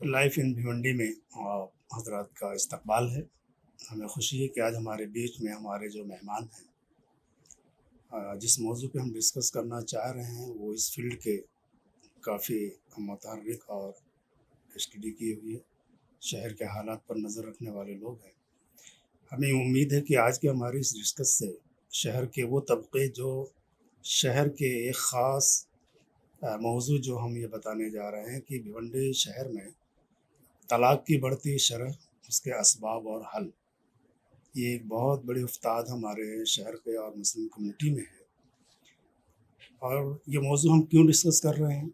Life ان بھیونڈی میں آپ حضرات کا استقبال ہے۔ ہمیں خوشی ہے کہ آج ہمارے بیچ میں ہمارے جو مہمان ہیں، جس موضوع پہ ہم ڈسکس کرنا چاہ رہے ہیں وہ اس فیلڈ کے کافی متحرک اور اسٹڈی کی ہوئی ہے، شہر کے حالات پر نظر رکھنے والے لوگ ہیں۔ ہمیں امید ہے کہ آج کے ہماری اس ڈسکس سے شہر کے وہ طبقے جو شہر کے ایک خاص موضوع جو ہم یہ بتانے جا رہے ہیں کہ بھیونڈی شہر میں طلاق کی بڑھتی شرح، اس کے اسباب اور حل، یہ ایک بہت بڑی افتاد ہمارے شہر پہ اور مسلم کمیونٹی میں ہے۔ اور یہ موضوع ہم کیوں ڈسکس کر رہے ہیں؟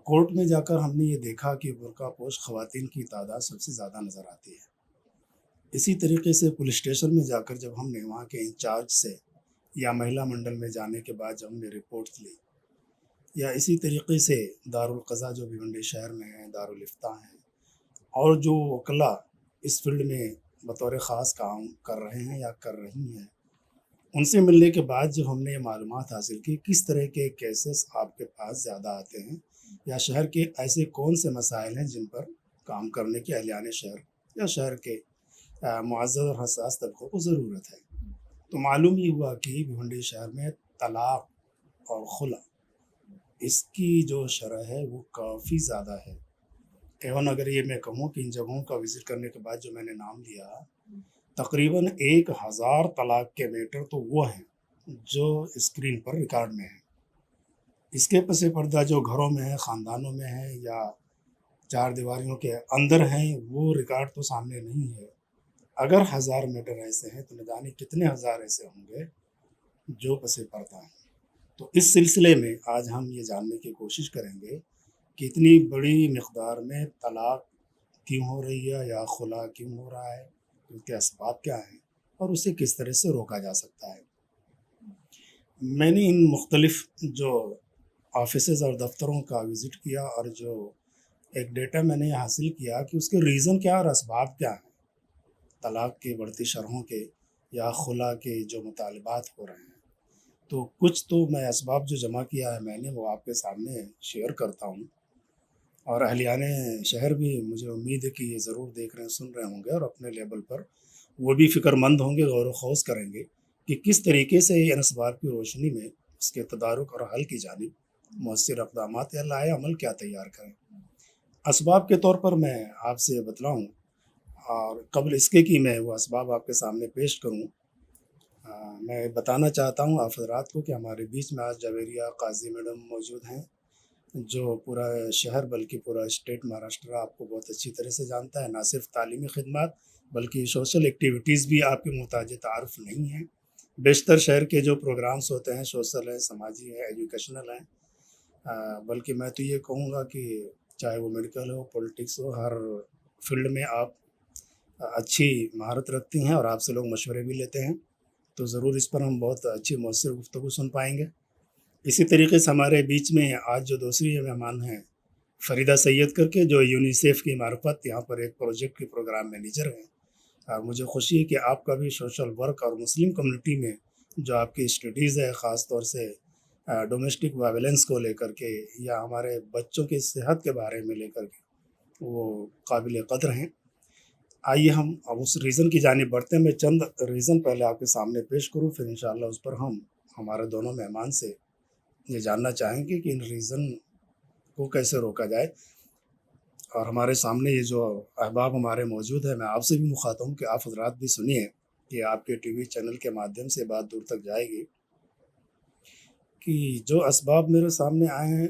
کورٹ میں جا کر ہم نے یہ دیکھا کہ برقع پوش خواتین کی تعداد سب سے زیادہ نظر آتی ہے۔ اسی طریقے سے پولیس اسٹیشن میں جا کر جب ہم نے وہاں کے انچارج سے یا مہیلا منڈل میں جانے کے بعد جب ہم نے رپورٹس لی، یا اسی طریقے سے دارالقضا جو بھیونڈی شہر میں ہے، دارالفتہ ہیں، اور جو وکلاء اس فیلڈ میں بطور خاص کام کر رہے ہیں یا کر رہی ہیں، ان سے ملنے کے بعد جب ہم نے یہ معلومات حاصل کی کس طرح کے کیسز آپ کے پاس زیادہ آتے ہیں، یا شہر کے ایسے کون سے مسائل ہیں جن پر کام کرنے کی اہلیان شہر یا شہر کے معزز اور حساس طبقوں کو ضرورت ہے، تو معلوم یہ ہوا کہ بھیونڈی شہر میں طلاق اور خلع، اس کی جو شرح ہے وہ کافی زیادہ ہے۔ ایون اگر یہ میں کہوں کہ ان جگہوں کا وزٹ کرنے کے بعد جو میں نے نام لیا، تقریباً 1000 طلاق کے میٹر تو وہ ہیں جو اسکرین پر ریکارڈ میں ہیں۔ اس کے پس پردہ جو گھروں میں ہیں، خاندانوں میں ہیں، یا چار دیواریوں کے اندر ہیں، وہ ریکارڈ تو سامنے نہیں ہے۔ اگر 1000 میٹر ایسے ہیں تو نہ جانے کتنے ہزار ایسے ہوں گے جو پس پردہ ہیں۔ تو اس سلسلے میں آج ہم یہ جاننے کی کوشش کریں گے کہ اتنی بڑی مقدار میں طلاق کیوں ہو رہی ہے یا خلع کیوں ہو رہا ہے، اس کے اسباب کیا ہیں، اور اسے کس طرح سے روکا جا سکتا ہے۔ میں نے ان مختلف جو آفیسز اور دفتروں کا وزٹ کیا اور جو ایک ڈیٹا میں نے حاصل کیا کہ اس کے ریزن کیا اور اسباب کیا ہیں طلاق کی بڑھتی شرحوں کے یا خلع کے جو مطالبات ہو رہے ہیں، تو کچھ تو میں اسباب جو جمع کیا ہے میں نے وہ آپ کے سامنے شیئر کرتا ہوں، اور اہلیان شہر بھی مجھے امید ہے کہ یہ ضرور دیکھ رہے سن رہے ہوں گے اور اپنے لیول پر وہ بھی فکر مند ہوں گے، غور و خوض کریں گے کہ کس طریقے سے ان اسباب کی روشنی میں اس کے تدارک اور حل کی جانب مؤثر اقدامات یا لائحہ عمل کیا تیار کریں۔ اسباب کے طور پر میں آپ سے بتلاؤں، اور قبل اس کے کہ میں وہ اسباب آپ کے سامنے پیش کروں، میں بتانا چاہتا ہوں آپ حضرات کو کہ ہمارے بیچ میں آج جویریہ قاضی میڈم موجود ہیں، جو پورا شہر بلکہ پورا اسٹیٹ مہاراشٹر آپ کو بہت اچھی طرح سے جانتا ہے، نہ صرف تعلیمی خدمات بلکہ سوشل ایکٹیویٹیز بھی آپ کے محتاج تعارف نہیں ہیں۔ بیشتر شہر کے جو پروگرامز ہوتے ہیں سوشل ہیں، سماجی ہیں، ایجوکیشنل ہیں، بلکہ میں تو یہ کہوں گا کہ چاہے وہ میڈیکل ہو، پولیٹکس ہو، ہر فیلڈ میں آپ اچھی مہارت رکھتی ہیں اور آپ سے لوگ مشورے بھی لیتے ہیں، تو ضرور اس پر ہم بہت اچھی مؤثر گفتگو سن پائیں گے۔ اسی طریقے سے ہمارے بیچ میں آج جو دوسری مہمان ہیں فریدہ سید کر کے، جو یونیسیف کی معرفت یہاں پر ایک پروجیکٹ کے پروگرام مینیجر ہیں، اور مجھے خوشی ہے کہ آپ کا بھی سوشل ورک اور مسلم کمیونٹی میں جو آپ کی اسٹڈیز ہے، خاص طور سے ڈومیسٹک وائلنس کو لے کر کے یا ہمارے بچوں کی صحت کے بارے میں لے کر کے، وہ قابل قدر ہیں۔ آئیے ہم اب اس ریزن کی جانب بڑھتے ہیں۔ میں چند ریزن پہلے آپ کے سامنے پیش کروں، پھر انشاءاللہ اس پر ہم ہمارے دونوں مہمان سے یہ جاننا چاہیں گے کہ ان ریزن کو کیسے روکا جائے۔ اور ہمارے سامنے یہ جو احباب ہمارے موجود ہیں، میں آپ سے بھی مخاطب ہوں کہ آپ حضرات بھی سنیے کہ آپ کے ٹی وی چینل کے مادھیم سے بات دور تک جائے گی کہ جو اسباب میرے سامنے آئے ہیں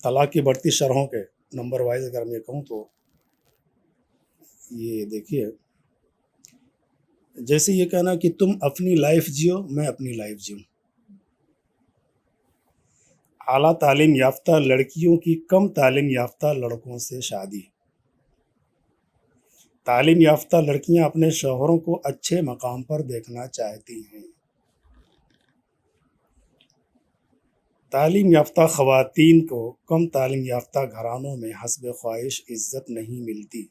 طلاق کی بڑھتی شرحوں کے، نمبر وائز اگر میں کہوں تو یہ دیکھیے، جیسے یہ کہنا کہ تم اپنی لائف جیو میں اپنی لائف جیوں، اعلیٰ تعلیم یافتہ لڑکیوں کی کم تعلیم یافتہ لڑکوں سے شادی، تعلیم یافتہ لڑکیاں اپنے شوہروں کو اچھے مقام پر دیکھنا چاہتی ہیں، تعلیم یافتہ خواتین کو کم تعلیم یافتہ گھرانوں میں حسب خواہش عزت نہیں ملتی،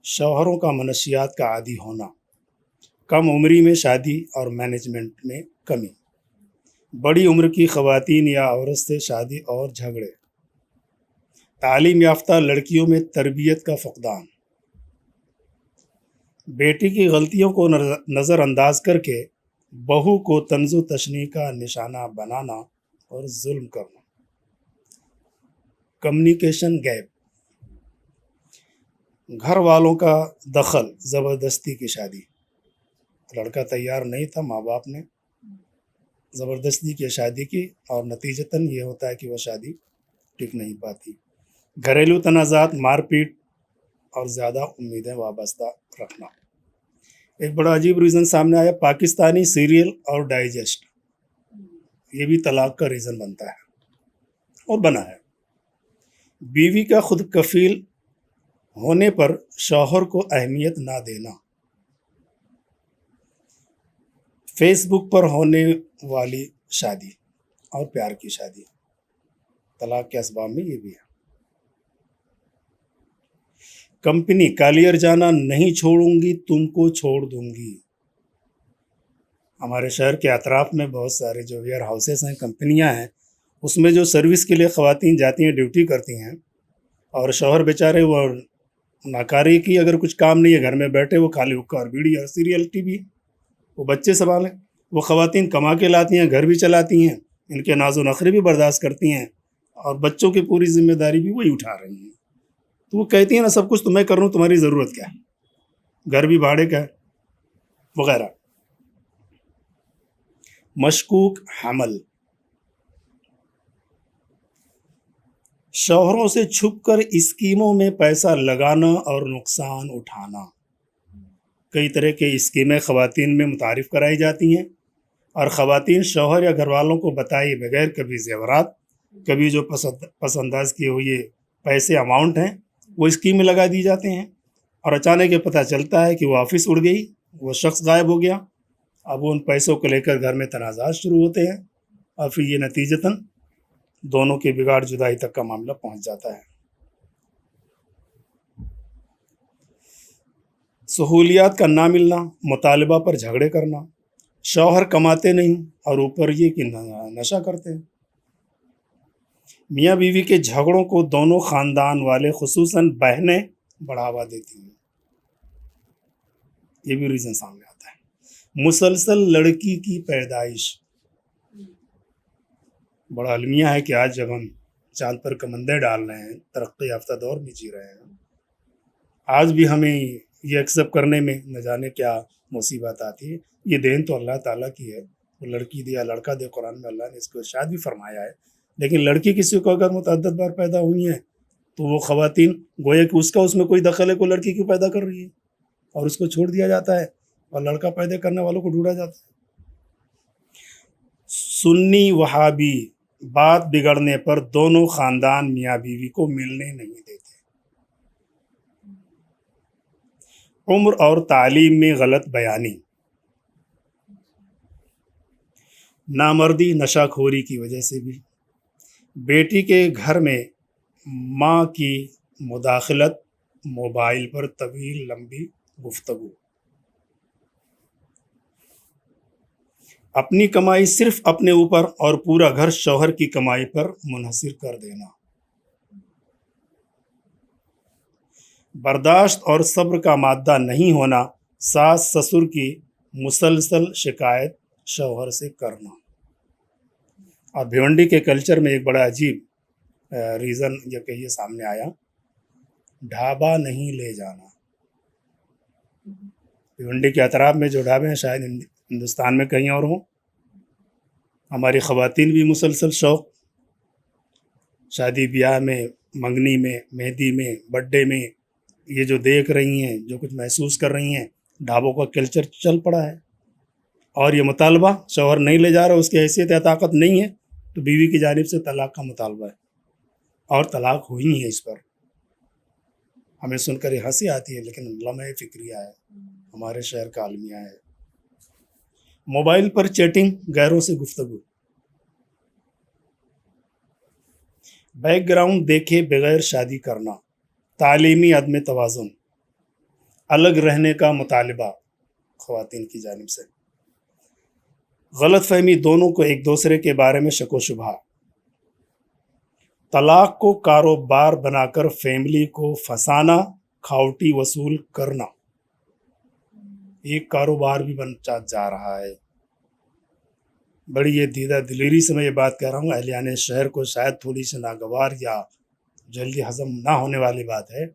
شوہروں کا منشیات کا عادی ہونا، کم عمری میں شادی اور مینجمنٹ میں کمی، بڑی عمر کی خواتین یا عورت سے شادی اور جھگڑے، تعلیم یافتہ لڑکیوں میں تربیت کا فقدان، بیٹی کی غلطیوں کو نظر انداز کر کے بہو کو طنز و تشنیع کا نشانہ بنانا اور ظلم کرنا، کمیونیکیشن گیپ، گھر والوں کا دخل، زبردستی کی شادی، لڑکا تیار نہیں تھا، ماں باپ نے زبردستی کی شادی کی اور نتیجتاً یہ ہوتا ہے کہ وہ شادی ٹک نہیں پاتی، گھریلو تنازعات، مار پیٹ اور زیادہ امیدیں وابستہ رکھنا۔ ایک بڑا عجیب ریزن سامنے آیا، پاکستانی سیریل اور ڈائجسٹ، یہ بھی طلاق کا ریزن بنتا ہے اور بنا ہے۔ بیوی کا خود کفیل ہونے پر شوہر کو اہمیت نہ دینا، فیس بک پر ہونے والی شادی اور پیار کی شادی، طلاق کے اسباب میں یہ بھی ہے۔ کمپنی کالیئر جانا، نہیں چھوڑوں گی تم کو چھوڑ دوں گی۔ ہمارے شہر کے اطراف میں بہت سارے جو ویئر ہاؤسز ہیں، کمپنیاں ہیں، اس میں جو سروس کے لیے خواتین جاتی ہیں، ڈیوٹی کرتی ہیں، اور شوہر بیچارے وہ ناکاری کی، اگر کچھ کام نہیں ہے گھر میں بیٹھے، وہ خالی حقہ اور بیڑی اور سیریل ٹی وی، وہ بچے سنبھالیں۔ وہ خواتین کما کے لاتی ہیں، گھر بھی چلاتی ہیں، ان کے ناز و نخرے بھی برداشت کرتی ہیں، اور بچوں کی پوری ذمہ داری بھی وہی اٹھا رہی ہیں۔ تو وہ کہتی ہیں نا، سب کچھ تو میں کر رہا ہوں، تمہاری ضرورت کیا ہے، گھر بھی بھاڑے کا ہے وغیرہ۔ مشکوک حمل، شوہروں سے چھپ کر اسکیموں میں پیسہ لگانا اور نقصان اٹھانا۔ کئی طرح کے اسکیمیں خواتین میں متعارف کرائی جاتی ہیں، اور خواتین شوہر یا گھر والوں کو بتائے بغیر کبھی زیورات، کبھی جو پسنداز کیے ہوئے پیسے اماؤنٹ ہیں وہ اسکیم میں لگا دی جاتے ہیں، اور اچانک یہ پتہ چلتا ہے کہ وہ آفس اڑ گئی، وہ شخص غائب ہو گیا۔ اب وہ ان پیسوں کو لے کر گھر میں تنازعات شروع ہوتے ہیں، اور پھر یہ نتیجتاً دونوں کے بگاڑ، جدائی تک کا معاملہ پہنچ جاتا ہے۔ سہولیات کا نہ ملنا، مطالبہ پر جھگڑے کرنا، شوہر کماتے نہیں اور اوپر یہ کہ نشہ کرتے ہیں۔ میاں بیوی کے جھگڑوں کو دونوں خاندان والے، خصوصاً بہنیں، بڑھاوا دیتی ہیں، یہ بھی ریزن سامنے آتا ہے۔ مسلسل لڑکی کی پیدائش، بڑا المیہ ہے کہ آج جب ہم چاند پر کمندیں ڈال رہے ہیں، ترقی یافتہ دور میں جی رہے ہیں، آج بھی ہمیں یہ ایکسیپٹ کرنے میں نہ جانے کیا مصیبت آتی ہے۔ یہ دین تو اللہ تعالیٰ کی ہے، وہ لڑکی دیا لڑکا دے، قرآن میں اللہ نے اس کو ارشاد بھی فرمایا ہے، لیکن لڑکی کسی کو اگر متعدد بار پیدا ہوئی ہیں تو وہ خواتین گویا کہ اس میں کوئی دخل ہے، کوئی لڑکی کیوں پیدا کر رہی ہے، اور اس کو چھوڑ دیا جاتا ہے، اور لڑکا پیدا کرنے والوں کو ڈھونڈا جاتا ہے۔ سنی وہابی، بات بگڑنے پر دونوں خاندان میاں بیوی کو ملنے نہیں دیتے۔ عمر اور تعلیم میں غلط بیانی، نامردی، نشہ خوری کی وجہ سے بھی، بیٹی کے گھر میں ماں کی مداخلت، موبائل پر طویل لمبی گفتگو، اپنی کمائی صرف اپنے اوپر اور پورا گھر شوہر کی کمائی پر منحصر کر دینا، برداشت اور صبر کا مادہ نہیں ہونا، ساس سسر کی مسلسل شکایت شوہر سے کرنا۔ اور بھیونڈی کے کلچر میں ایک بڑا عجیب ریزن یہ کہیے سامنے آیا، ڈھابا نہیں لے جانا۔ بھیونڈی کے اطراف میں جو ڈھابے ہیں، شاید ہندوستان میں کہیں اور ہوں، ہماری خواتین بھی مسلسل شوق، شادی بیاہ میں، منگنی میں، مہندی میں، برتھ ڈے میں، یہ جو دیکھ رہی ہیں، جو کچھ محسوس کر رہی ہیں، ڈھابوں کا کلچر چل پڑا ہے، اور یہ مطالبہ شوہر نہیں لے جا رہا، اس کی حیثیت یا طاقت نہیں ہے، تو بیوی کی جانب سے طلاق کا مطالبہ ہے، اور طلاق ہوئی ہے۔ اس پر ہمیں سن کر یہ ہنسی آتی ہے، لیکن لمحہ فکریہ ہے، ہمارے شہر کا المیہ ہے۔ موبائل پر چیٹنگ، غیروں سے گفتگو، بیک گراؤنڈ دیکھے بغیر شادی کرنا، تعلیمی عدم توازن، الگ رہنے کا مطالبہ خواتین کی جانب سے، غلط فہمی، دونوں کو ایک دوسرے کے بارے میں شک و شبہ، طلاق کو کاروبار بنا کر فیملی کو پھنسانا، کھاوٹی وصول کرنا، ایک کاروبار بھی بن جا رہا ہے۔ بڑی یہ دیدہ دلیری سے میں یہ بات کہہ رہا ہوں، اہلیان شہر کو شاید تھوڑی سی ناگوار یا جلدی ہضم نہ ہونے والی بات ہے۔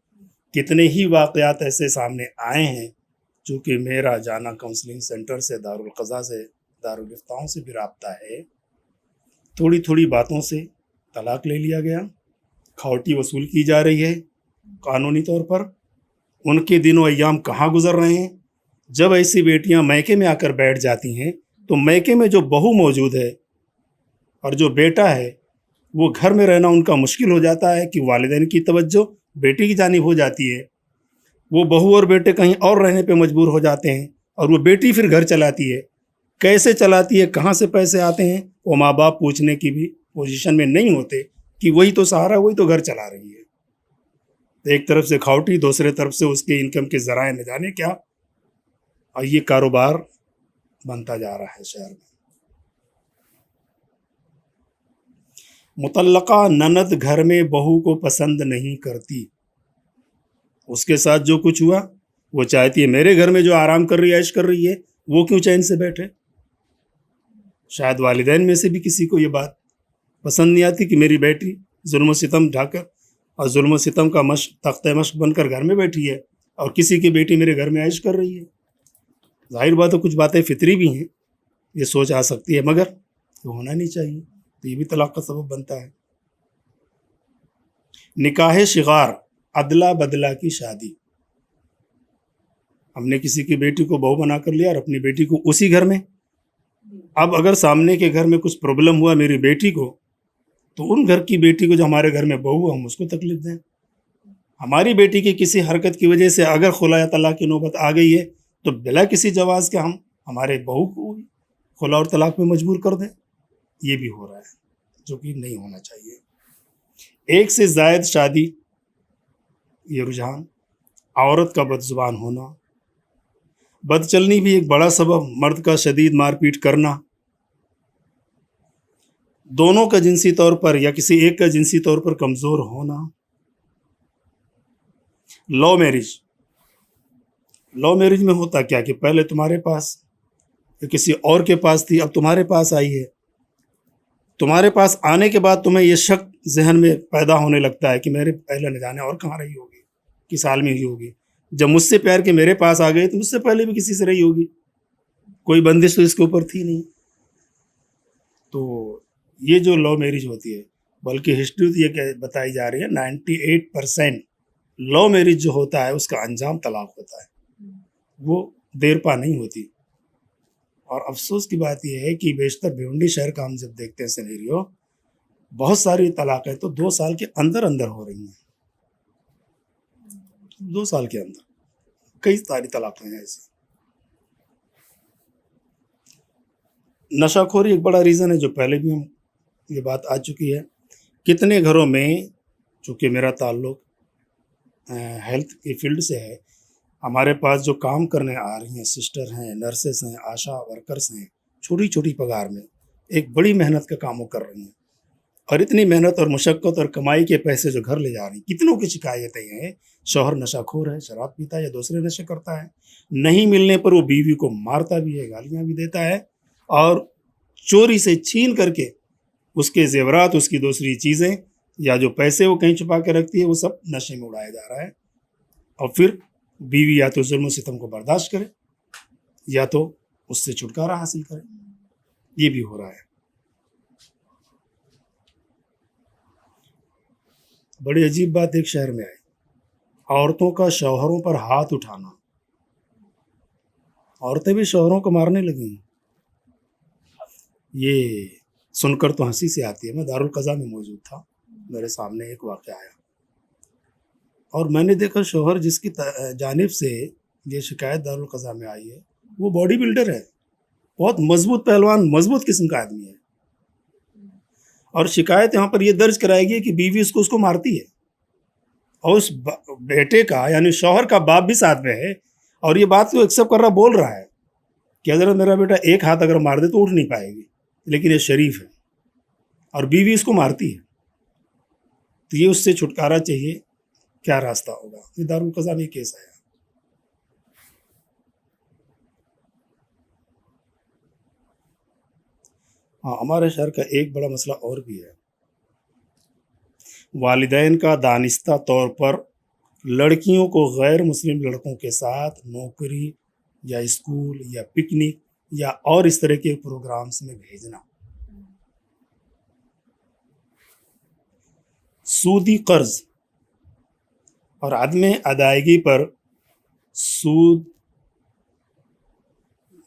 کتنے ہی واقعات ایسے سامنے آئے ہیں، چونکہ میرا جانا کاؤنسلنگ سینٹر سے، دارالقضا سے، دارالفتاؤں سے بھی رابطہ ہے، تھوڑی تھوڑی باتوں سے طلاق لے لیا گیا، کھاوٹی وصول کی جا رہی ہے قانونی طور پر۔ ان کے دن و ایام کہاں گزر رہے ہیں؟ جب ایسی بیٹیاں میکے میں آ کر بیٹھ جاتی ہیں تو میکے میں جو بہو موجود ہے اور جو بیٹا ہے، وہ گھر میں رہنا ان کا مشکل ہو جاتا ہے کہ والدین کی توجہ بیٹی کی جانب ہو جاتی ہے، وہ بہو اور بیٹے کہیں اور رہنے پہ مجبور ہو جاتے ہیں، اور وہ بیٹی پھر گھر چلاتی ہے۔ کیسے چلاتی ہے، کہاں سے پیسے آتے ہیں، وہ ماں باپ پوچھنے کی بھی پوزیشن میں نہیں ہوتے کہ وہی تو سہارا، وہی تو گھر چلا رہی ہے۔ ایک طرف سے کھاوٹی، دوسرے طرف سے اس کے انکم کے ذرائع نہ جانے کیا، اور یہ کاروبار بنتا جا رہا ہے شہر میں۔ مطلقہ نند گھر میں بہو کو پسند نہیں کرتی، اس کے ساتھ جو کچھ ہوا وہ چاہتی ہے میرے گھر میں جو آرام کر رہی ہے، عیش کر رہی ہے، وہ کیوں چین سے بیٹھے۔ شاید والدین میں سے بھی کسی کو یہ بات پسند نہیں آتی کہ میری بیٹی ظلم و ستم ڈھا کر اور ظلم و ستم کا تختہ مشق بن کر گھر میں بیٹھی ہے، اور کسی کی بیٹی میرے گھر میں عیش کر رہی ہے۔ ظاہر بات ہے کچھ باتیں فطری بھی ہیں، یہ سوچ آ سکتی ہے، مگر یہ ہونا نہیں چاہیے، تو یہ بھی طلاق کا سبب بنتا ہے۔ نکاح شغار، ادلا بدلا کی شادی، ہم نے کسی کی بیٹی کو بہو بنا کر لیا اور اپنی بیٹی کو اسی گھر میں۔ اب اگر سامنے کے گھر میں کچھ پرابلم ہوا میری بیٹی کو، تو ان گھر کی بیٹی کو جو ہمارے گھر میں بہو ہے، ہم اس کو تکلیف دیں۔ ہماری بیٹی کی کسی حرکت کی وجہ سے اگر خلا یا طلاق کی نوبت آ گئی ہے تو بلا کسی جواز کے ہم ہمارے بہو کو خلا اور طلاق میں مجبور کر دیں، یہ بھی ہو رہا ہے، جو کہ نہیں ہونا چاہیے۔ ایک سے زائد شادی، یہ رجحان، عورت کا بد زبان ہونا، بد چلنی بھی ایک بڑا سبب، مرد کا شدید مار پیٹ کرنا، دونوں کا جنسی طور پر یا کسی ایک کا جنسی طور پر کمزور ہونا۔ لو میرج، لو میرج میں ہوتا کیا کہ پہلے تمہارے پاس یا کسی اور کے پاس تھی، اب تمہارے پاس آئی ہے، تمہارے پاس آنے کے بعد تمہیں یہ شک ذہن میں پیدا ہونے لگتا ہے کہ میرے پہلے نہ جانے اور کہاں رہی ہوگی، کس حال میں ہی ہوگی، جب مجھ سے پیار کے میرے پاس آ گئی تو مجھ سے پہلے بھی کسی سے رہی ہوگی، کوئی بندش تو اس کے اوپر تھی نہیں۔ تو یہ جو لو میرج ہوتی ہے، بلکہ ہسٹری تو یہ بتائی جا رہی ہے 98% لو میرج جو ہوتا ہے اس کا انجام طلاق ہوتا ہے، وہ دیر پا نہیں ہوتی۔ اور افسوس کی بات یہ ہے کہ بیشتر بھیونڈی شہر کا ہم جب دیکھتے ہیں سینیریو، بہت ساری طلاقیں تو 2 سال کے اندر اندر ہو رہی ہیں، 2 سال کے اندر کئی ساری طلاقیں ہیں ایسی۔ نشہ خوری ایک بڑا ریزن ہے، جو پہلے بھی ہم یہ بات آ چکی ہے۔ کتنے گھروں میں، چونکہ میرا تعلق ہیلتھ کی فیلڈ سے ہے، ہمارے پاس جو کام کرنے آ رہی ہیں سسٹر ہیں، نرسز ہیں، آشا ورکرز ہیں، چھوٹی چھوٹی پگار میں ایک بڑی محنت کا کام وہ کر رہی ہیں، اور اتنی محنت اور مشقت اور کمائی کے پیسے جو گھر لے جا رہی ہیں، کتنوں کی شکایتیں ہیں، شوہر نشہ خور ہے، شراب پیتا ہے یا دوسرے نشے کرتا ہے، نہیں ملنے پر وہ بیوی کو مارتا بھی ہے، گالیاں بھی دیتا ہے، اور چوری سے چھین کر کے اس کے زیورات، اس کی دوسری چیزیں یا جو پیسے وہ کہیں چھپا کے رکھتی ہے، وہ سب نشے میں اڑایا جا رہا ہے، اور پھر بیوی یا تو ظلم و ستم کو برداشت کرے یا تو اس سے چھٹکارا حاصل کرے، یہ بھی ہو رہا ہے۔ بڑی عجیب بات ایک شہر میں آئی، عورتوں کا شوہروں پر ہاتھ اٹھانا، عورتیں بھی شوہروں کو مارنے لگی ہیں۔ یہ سن کر تو ہنسی سے آتی ہے۔ میں دارالقضا میں موجود تھا، میرے سامنے ایک واقعہ آیا، اور میں نے دیکھا شوہر جس کی جانب سے یہ شکایت دارالقضا میں آئی ہے، وہ باڈی بلڈر ہے، بہت مضبوط پہلوان، مضبوط قسم کا آدمی ہے، اور شکایت یہاں پر یہ درج کرائے گی کہ بیوی اس کو مارتی ہے، اور اس بیٹے کا یعنی شوہر کا باپ بھی ساتھ میں ہے، اور یہ بات کو ایکسیپٹ کر رہا، بول رہا ہے کہ حضرت میرا بیٹا ایک ہاتھ اگر مار دے تو اٹھ نہیں پائے گی، لیکن یہ شریف ہے، اور بیوی اس کو مارتی ہے۔ تو یہ اس سے چھٹکارا چاہیے، کیا راستہ ہوگا؟ یہ دارالقضا میں کیس آیا. ہاں، ہمارے شہر کا ایک بڑا مسئلہ اور بھی ہے. والدین کا دانستہ طور پر لڑکیوں کو غیر مسلم لڑکوں کے ساتھ نوکری یا اسکول یا پکنک یا اور اس طرح کے پروگرامز میں بھیجنا. سودی قرض اور عدم ادائیگی پر سود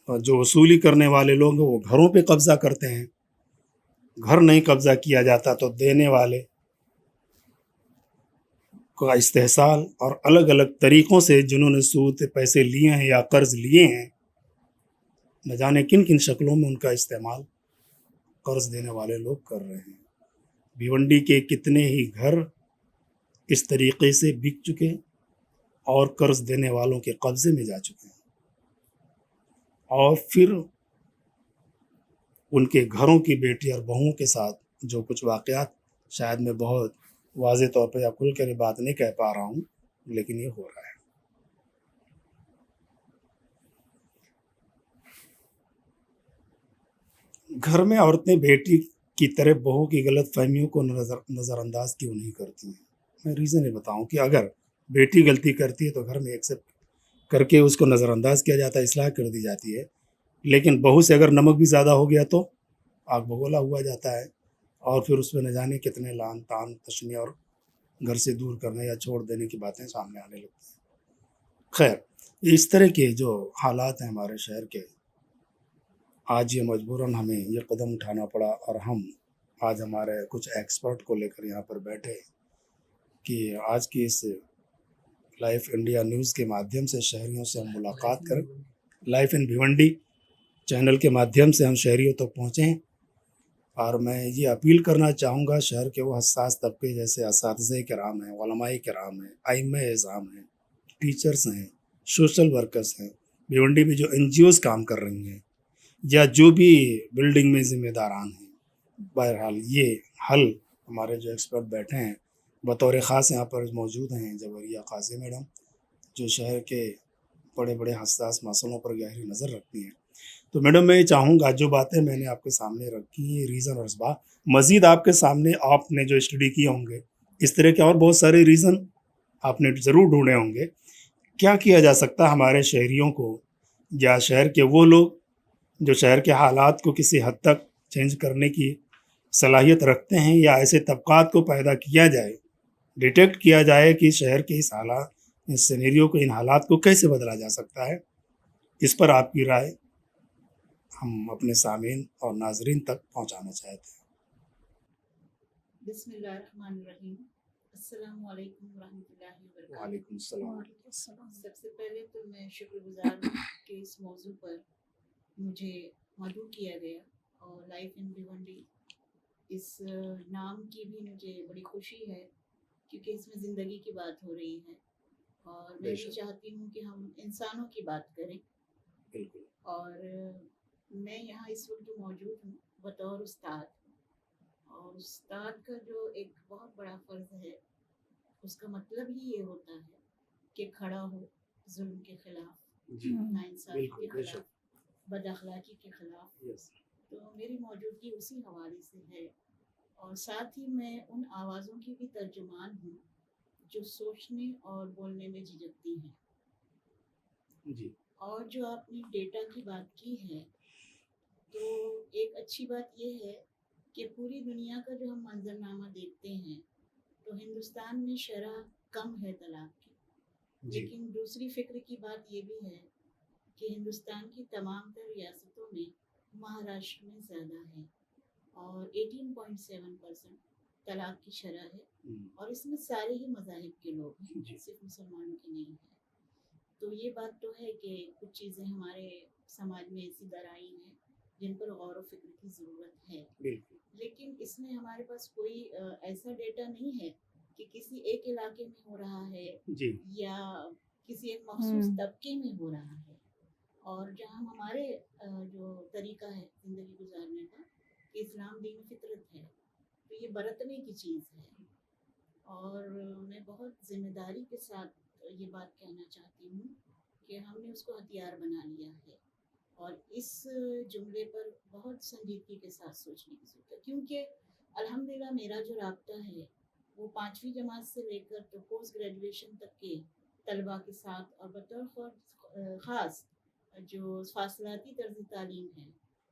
جو وصولی کرنے والے لوگ ہیں وہ گھروں پہ قبضہ کرتے ہیں. گھر نہیں قبضہ کیا جاتا تو دینے والے کا استحصال اور الگ الگ طریقوں سے جنہوں نے سود پیسے لیے ہیں یا قرض لیے ہیں، نہ جانے کن کن شکلوں میں ان کا استعمال قرض دینے والے لوگ کر رہے ہیں. بھیونڈی کے کتنے ہی گھر اس طریقے سے بک چکے اور قرض دینے والوں کے قبضے میں جا چکے ہیں، اور پھر ان کے گھروں کی بیٹی اور بہوؤں کے ساتھ جو کچھ واقعات، شاید میں بہت واضح طور پہ یا کھل کر یہ بات نہیں کہہ پا رہا ہوں، لیکن یہ ہو رہا ہے. گھر میں عورتیں بیٹی کی طرح بہو کی غلط فہمیوں کو نظر انداز کیوں نہیں کرتی ہیں؟ میں ریزن یہ بتاؤں کہ اگر بیٹی غلطی کرتی ہے تو گھر میں ایکسیپٹ کر کے اس کو نظر انداز کیا جاتا ہے، اصلاح کر دی جاتی ہے. لیکن بہو سے اگر نمک بھی زیادہ ہو گیا تو آگ بگولا ہوا جاتا ہے، اور پھر اس میں نہ جانے کتنے لعن طعن تشنیع اور گھر سے دور کرنے یا چھوڑ دینے کی باتیں سامنے آنے لگتی ہیں. خیر، اس طرح کے جو حالات ہیں ہمارے شہر کے، آج یہ مجبوراً ہمیں یہ قدم اٹھانا پڑا، اور ہم آج ہمارے کچھ ایکسپرٹ کو لے کر یہاں پر بیٹھے کہ آج کی اس لائف انڈیا نیوز کے مادھیم سے شہریوں سے ہم ملاقات کریں. لائف ان بھیونڈی چینل کے مادھیم سے ہم شہریوں تک پہنچیں، اور میں یہ اپیل کرنا چاہوں گا شہر کے وہ حساس طبقے جیسے اساتذہ کرام ہیں، علماء کرام ہیں، ائمہ اعظام ہیں، ٹیچرز ہیں، سوشل ورکرز ہیں، بھیونڈی میں جو NGOز کام کر رہی ہیں، یا جو بھی بلڈنگ میں ذمہ داران ہیں. بہرحال یہ حل ہمارے جو ایکسپرٹ بیٹھے ہیں بطور خاص یہاں پر موجود ہیں جوہریہ قاضی میڈم، جو شہر کے بڑے بڑے حساس مسئلوں پر گہری نظر رکھتی ہیں. تو میڈم میں یہ چاہوں گا جو باتیں میں نے آپ کے سامنے رکھی ہیں، ریزن اور اسباب مزید آپ کے سامنے آپ نے جو اسٹڈی کیے ہوں گے، اس طرح کے اور بہت سارے ریزن آپ نے ضرور ڈھونڈے ہوں گے. کیا کیا جا سکتا ہے ہمارے شہریوں کو، یا شہر کے وہ لوگ جو شہر کے حالات کو کسی حد تک چینج کرنے کی صلاحیت رکھتے ہیں، یا ایسے طبقات کو پیدا کیا جائے، ڈیٹیکٹ کیا جائے کہ شہر کے اس حالات، اس سینیریو کو، ان حالات کو کیسے بدلا جا سکتا ہے؟ اس پر آپ کی رائے ہم اپنے سامعین اور ناظرین تک پہنچانا چاہتے ہیں. بسم اللہ الرحمن الرحیم. السلام علیکم ورحمۃ اللہ وبرکاتہ. وعلیکم السلام. سب سے پہلے تو میں شکر گزار ہوں کہ اس موضوع پر مجھے مدعو کیا گیا، اور لائف ان بھیونڈی اس نام کی بھی مجھے بڑی خوشی ہے، کیونکہ اس میں زندگی کی بات ہو رہی ہے، اور میں بھی چاہتی ہوں کہ ہم انسانوں کی بات کریں. بالکل. اور میں یہاں اس وقت جو موجود ہوں بطور استاد، اور استاد کا جو ایک بہت بڑا فرض ہے، اس کا مطلب ہی یہ ہوتا ہے کہ کھڑا ہو ظلم کے خلاف، ناانصافی کے خلاف، بد اخلاقی کے خلاف. تو میری موجودگی اسی حوالے سے ہے، اور ساتھ ہی میں ان آوازوں کی بھی ترجمان ہوں جو سوچنے اور بولنے میں جھجکتی ہیں. جی. اور جو آپ نے ڈیٹا کی بات کی ہے، تو ایک اچھی بات یہ ہے کہ پوری دنیا کا جو ہم منظرنامہ دیکھتے ہیں تو ہندوستان میں شرح کم ہے طلاق کی. لیکن دوسری فکر کی بات یہ بھی ہے کہ ہندوستان کی تمام تر ریاستوں میں مہاراشٹر میں زیادہ ہے، اور 18.7% طلاق کی شرح ہے، اور اس میں سارے ہی مذاہب کے لوگ ہیں، صرف مسلمانوں کی نہیں ہے. تو یہ بات تو ہے کہ کچھ چیزیں ہمارے سماج میں ایسی در آئی ہیں جن پر غور و فکر کی ضرورت ہے. لیکن اس میں ہمارے پاس کوئی ایسا ڈیٹا نہیں ہے کہ کسی ایک علاقے میں ہو رہا ہے یا کسی ایک مخصوص طبقے میں ہو رہا ہے. اور جہاں ہمارے جو طریقہ ہے زندگی گزارنے کا کہ اسلام دین فطرت ہے، تو یہ برتنے کی چیز ہے. اور میں بہت ذمہ داری کے ساتھ یہ بات کہنا چاہتی ہوں کہ ہم نے اس کو ہتھیار بنا لیا ہے، اور اس جملے پر بہت سنجیدگی کے ساتھ سوچنے کی ضرورت ہے، کیونکہ الحمدللہ میرا جو رابطہ ہے وہ 5ویں جماعت سے لے کر تو پوسٹ گریجویشن تک کے طلباء کے ساتھ، اور بطور خاص جو فاصلاتی طرز تعلیم ہے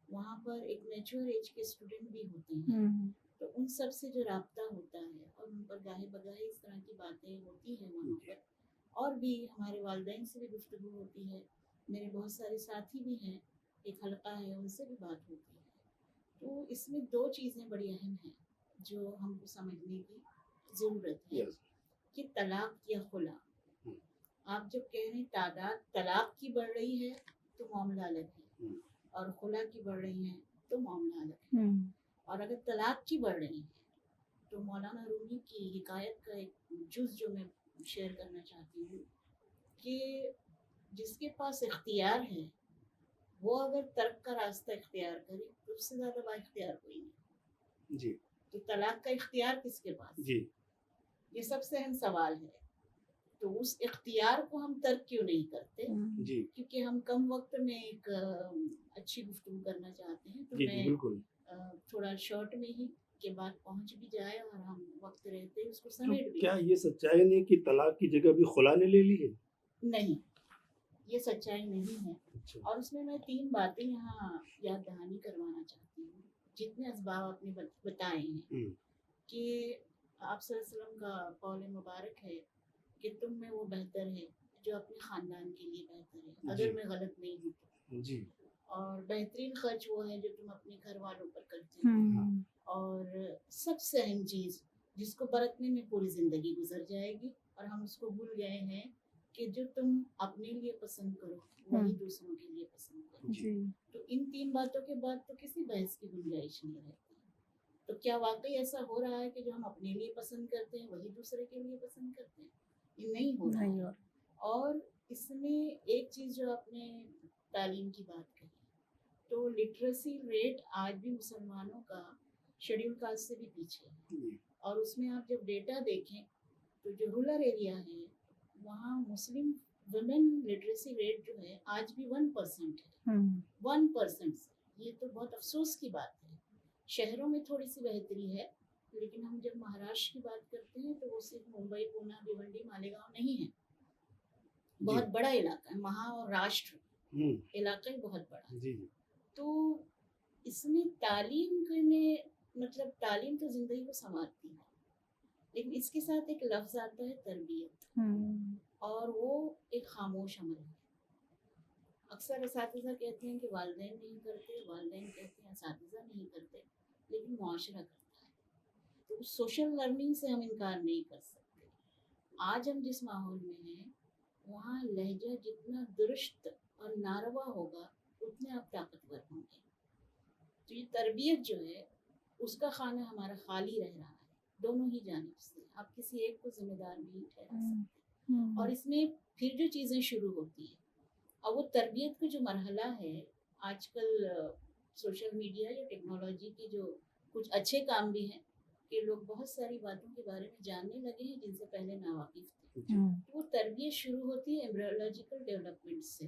وہاں پر ایک میچور ایج کے اسٹوڈنٹ بھی ہوتے ہیں، تو ان سب سے جو رابطہ ہوتا ہے اور ان پر گاہے بگاہے اس طرح کی باتیں ہوتی ہیں وہاں پر، اور بھی ہمارے والدین سے بھی گفتگو ہوتی ہے، میرے بہت سارے ساتھی بھی ہیں، ایک حلقہ ہے ان سے بھی بات ہوتی ہے، تو اس میں 2 چیزیں بڑی اہم ہیں جو ہم کو سمجھنے کی ضرورت ہے کہ طلاق یا خلا. آپ جب کہہ رہے ہیں تعداد طلاق کی بڑھ رہی ہے تو معاملہ الگ ہے، اور خلا کی بڑھ رہی ہیں تو معاملہ الگ ہے، اور اگر طلاق کی بڑھ رہی ہیں تو مولانا رومی کی حکایت کا ایک جز جو میں شیئر کرنا چاہتی ہوں کہ جس کے پاس اختیار ہے وہ اگر ترک کا راستہ اختیار کرے تو اس سے زیادہ با اختیار کوئی نہیں. جی. تو طلاق کا اختیار کس کے پاس؟ جی. یہ سب سے اہم سوال ہے. تو اس اختیار کو ہم ترک کیوں نہیں کرتے؟ جی. کیونکہ ہم کم وقت میں ایک اچھی گفتگو کرنا چاہتے ہیں، تو جی میں بالکل تھوڑا شارٹ میں ہی کہ بات پہنچ بھی جائے اور ہم وقت رہتے اس کو سمیٹ بھی. کیا یہ سچائی نہیں کہ طلاق کی جگہ بھی خلا نے لے لی ہے؟ نہیں، یہ سچائی نہیں ہے. اور اس میں 3 باتیں یہاں یاد دہانی کروانا چاہتی ہوں. جتنے اسباب آپ نے بتائے ہیں کہ آپ صلی اللہ علیہ وسلم کا قول مبارک ہے کہ تم میں وہ بہتر ہے جو اپنے خاندان کے لیے بہتر ہے، اگر میں غلط نہیں ہوں تو. جی. اور بہترین خرچ وہ ہے جو تم اپنے گھر والوں پر کرتے ہو. اور سب سے اہم چیز جس کو برتنے میں پوری زندگی گزر جائے گی اور ہم اس کو بھول گئے ہیں کہ جو تم اپنے لیے پسند کرو وہی دوسروں کے لیے پسند کرو. تو ان 3 باتوں کے بعد تو کسی بحث کی گنجائش نہیں رہتی. تو کیا واقعی ایسا ہو رہا ہے کہ جو ہم اپنے لیے پسند کرتے ہیں وہی دوسرے کے لیے پسند کرتے ہیں؟ یہ نہیں ہو رہا ہے. اور اس میں ایک چیز جو آپ نے تعلیم کی بات کہی، تو لٹریسی ریٹ آج بھی مسلمانوں کا شیڈول کاسٹ سے بھی پیچھے ہے. اور اس میں آپ جب ڈیٹا دیکھیں تو جو رورل ایریا ہے وہاں مسلم ویمن لٹریسی ریٹ جو ہے آج بھی 1% ہے. 1% سے یہ تو بہت افسوس کی بات ہے. شہروں میں تھوڑی سی بہتری ہے، لیکن ہم جب مہاراشٹر کی بات کرتے ہیں تو وہ صرف ممبئی، پونا، بھیونڈی، مالیگاؤں نہیں ہے، بہت بڑا علاقہ ہے. مہا اور راشٹر علاقہ ہی بہت بڑا ہے. تو اس میں تعلیم کرنے مطلب تعلیم تو زندگی کو سنوارتی ہے، لیکن اس کے ساتھ ایک لفظ آتا ہے تربیت، اور وہ ایک خاموش عمل ہے. اکثر اساتذہ کہتے ہیں کہ والدین نہیں کرتے، والدین کہتے ہیں اساتذہ نہیں کرتے، لیکن معاشرہ کرتا ہے. تو سوشل لرننگ سے ہم انکار نہیں کر سکتے. آج ہم جس ماحول میں ہیں وہاں لہجہ جتنا درست اور ناروا ہوگا اتنے آپ طاقتور ہوں گے. تو یہ تربیت جو ہے اس کا خانہ ہمارا خالی رہ رہا ہے دونوں ہی جانب سے. آپ کسی ایک کو ذمہ دار نہیں ٹھہرا سکتے. اور اس میں پھر جو چیزیں شروع ہوتی ہیں اور وہ تربیت کا جو مرحلہ ہے، آج کل سوشل میڈیا یا ٹیکنالوجی کے جو کچھ اچھے کام بھی ہیں کہ لوگ بہت ساری باتوں کے بارے میں جاننے لگے ہیں جن سے پہلے ناواقف تھے. وہ تربیت شروع ہوتی ہے ایمبریولوجیکل ڈیولپمنٹ سے.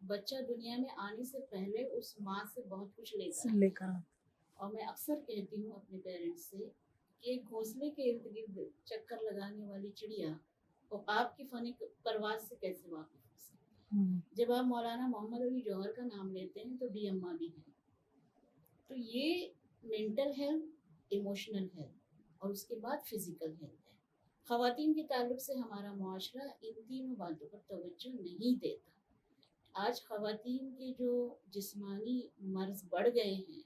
بچہ دنیا میں آنے سے پہلے اس ماں سے بہت کچھ لے کر اور میں اکثر کہتی ہوں اپنے پیرنٹس سے کہ ایک گھونسلے کے ارد گرد چکر لگانے والی چڑیا عقاب کی فنی پرواز سے کیسے واقف ہو سکتی ہے؟ جب آپ مولانا محمد علی جوہر کا نام لیتے ہیں تو بی اماں بھی ہیں. تو یہ مینٹل ہیلتھ، ایموشنل ہیلتھ اور اس کے بعد فزیکل ہیلتھ ہے. خواتین کے تعلق سے ہمارا معاشرہ ان تینوں باتوں پر توجہ نہیں دیتا. آج خواتین کے جو جسمانی مرض بڑھ گئے ہیں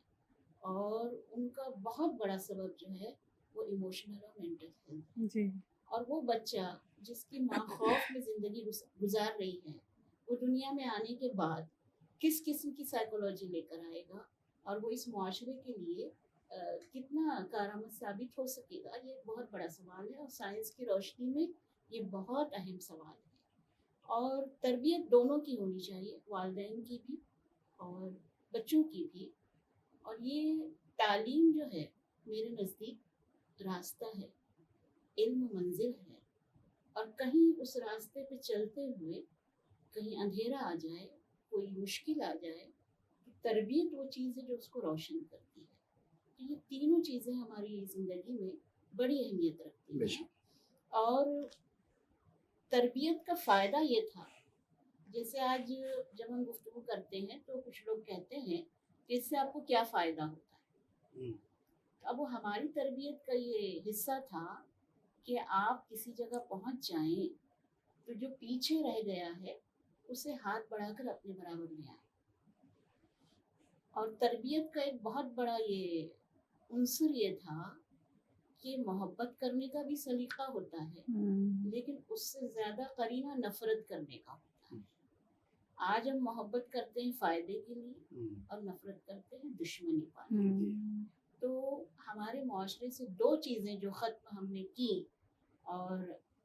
اور ان کا بہت بڑا سبب جو ہے وہ ایموشنل اور مینٹل ہیلتھ ہے. اور وہ بچہ جس کی ماں خوف میں زندگی گزار رہی ہے وہ دنیا میں آنے کے بعد کس قسم کی سائیکولوجی لے کر آئے گا اور وہ اس معاشرے کے لیے کتنا کارآمد ثابت ہو سکے گا، یہ بہت بڑا سوال ہے. اور سائنس کی روشنی میں یہ بہت اہم سوال ہے. اور تربیت دونوں کی ہونی چاہیے، والدین کی بھی اور بچوں کی بھی. اور یہ تعلیم جو ہے میرے نزدیک راستہ ہے علم منزل ہے، اور کہیں اس راستے پہ چلتے ہوئے کہیں اندھیرا آ جائے، کوئی مشکل آ جائے، تو تربیت وہ چیز ہے جو اس کو روشن کرتی ہے. تو یہ تینوں چیزیں ہماری زندگی میں بڑی اہمیت رکھتی بے ہیں. شک. اور تربیت کا فائدہ یہ تھا، جیسے آج جب ہم گفتگو کرتے ہیں تو کچھ لوگ کہتے ہیں کہ اس سے آپ کو کیا فائدہ ہوتا ہے. ہم، اب وہ ہماری تربیت کا یہ حصہ تھا کہ آپ کسی جگہ پہنچ جائیں تو جو پیچھے رہ گیا ہے اسے ہاتھ بڑھا کر اپنے برابر لے آئیں. اور تربیت کا ایک بہت بڑا یہ عنصر یہ تھا کہ محبت کرنے کا بھی سلیقہ ہوتا ہے، لیکن اس سے زیادہ قرینہ نفرت کرنے کا ہوتا ہے. آج ہم محبت کرتے ہیں فائدے کے لیے ہم، اور نفرت کرتے ہیں دشمنی پانے کے لیے. تو ہمارے معاشرے سے دو چیزیں جو ختم ہم نے کی، اور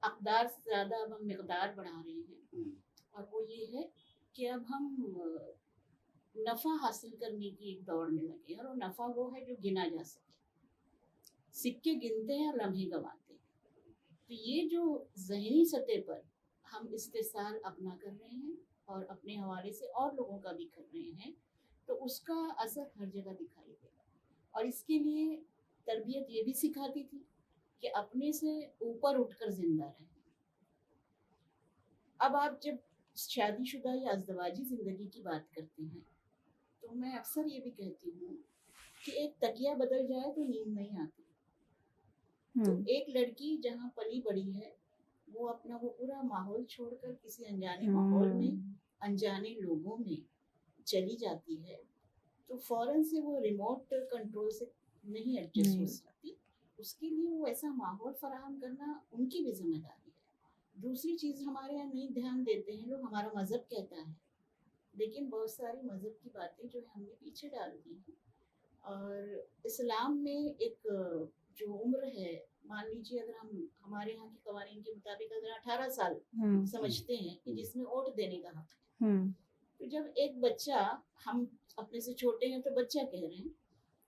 اقدار سے زیادہ اب ہم مقدار بڑھا رہے ہیں، ہم، اور وہ یہ ہے کہ اب ہم نفع حاصل کرنے کی ایک دوڑ میں لگے ہیں، اور وہ نفع وہ ہے جو گنا جا سکے. سکے گنتے ہیں اور لمحے گنواتے ہیں. تو یہ جو ذہنی سطح پر ہم استحصال اپنا کر رہے ہیں اور اپنے حوالے سے اور لوگوں کا بھی کر رہے ہیں، تو اس کا اثر ہر جگہ دکھائی دے گا. اور اس کے لیے تربیت یہ بھی سکھاتی تھی کہ اپنے سے اوپر اٹھ کر زندہ رہیں. اب آپ جب شادی شدہ یا ازدواجی زندگی کی بات کرتے ہیں تو میں اکثر یہ بھی کہتی ہوں کہ ایک تکیہ بدل جائے تو نیند نہیں آتی. تو ایک لڑکی جہاں پلی بڑی ہے وہ اپنا وہ پورا ماحول چھوڑ کر کسی انجانے ماحول میں انجانے لوگوں میں چلی جاتی ہے تو فوراً سے وہ ریموٹ کنٹرول سے نہیں ایڈجسٹ ہو سکتی. اس کے لیے وہ ایسا ماحول فراہم کرنا ان کی بھی ذمہ داری ہے. دوسری چیز ہمارے یہاں نہیں دھیان دیتے ہیں لوگ، ہمارا مذہب کہتا ہے، لیکن بہت ساری مذہب کی باتیں جو ہے ہم نے پیچھے ڈال دی ہیں. اور اسلام میں ایک جو عمر ہے، مان لیجیے اگر ہم ہمارے یہاں کے قوانین کے مطابق اگر 18 سال سمجھتے ہیں کہ جس میں ووٹ دینے کا حق ہے، تو جب ایک بچہ، ہم اپنے سے چھوٹے ہیں تو بچہ کہہ رہے ہیں،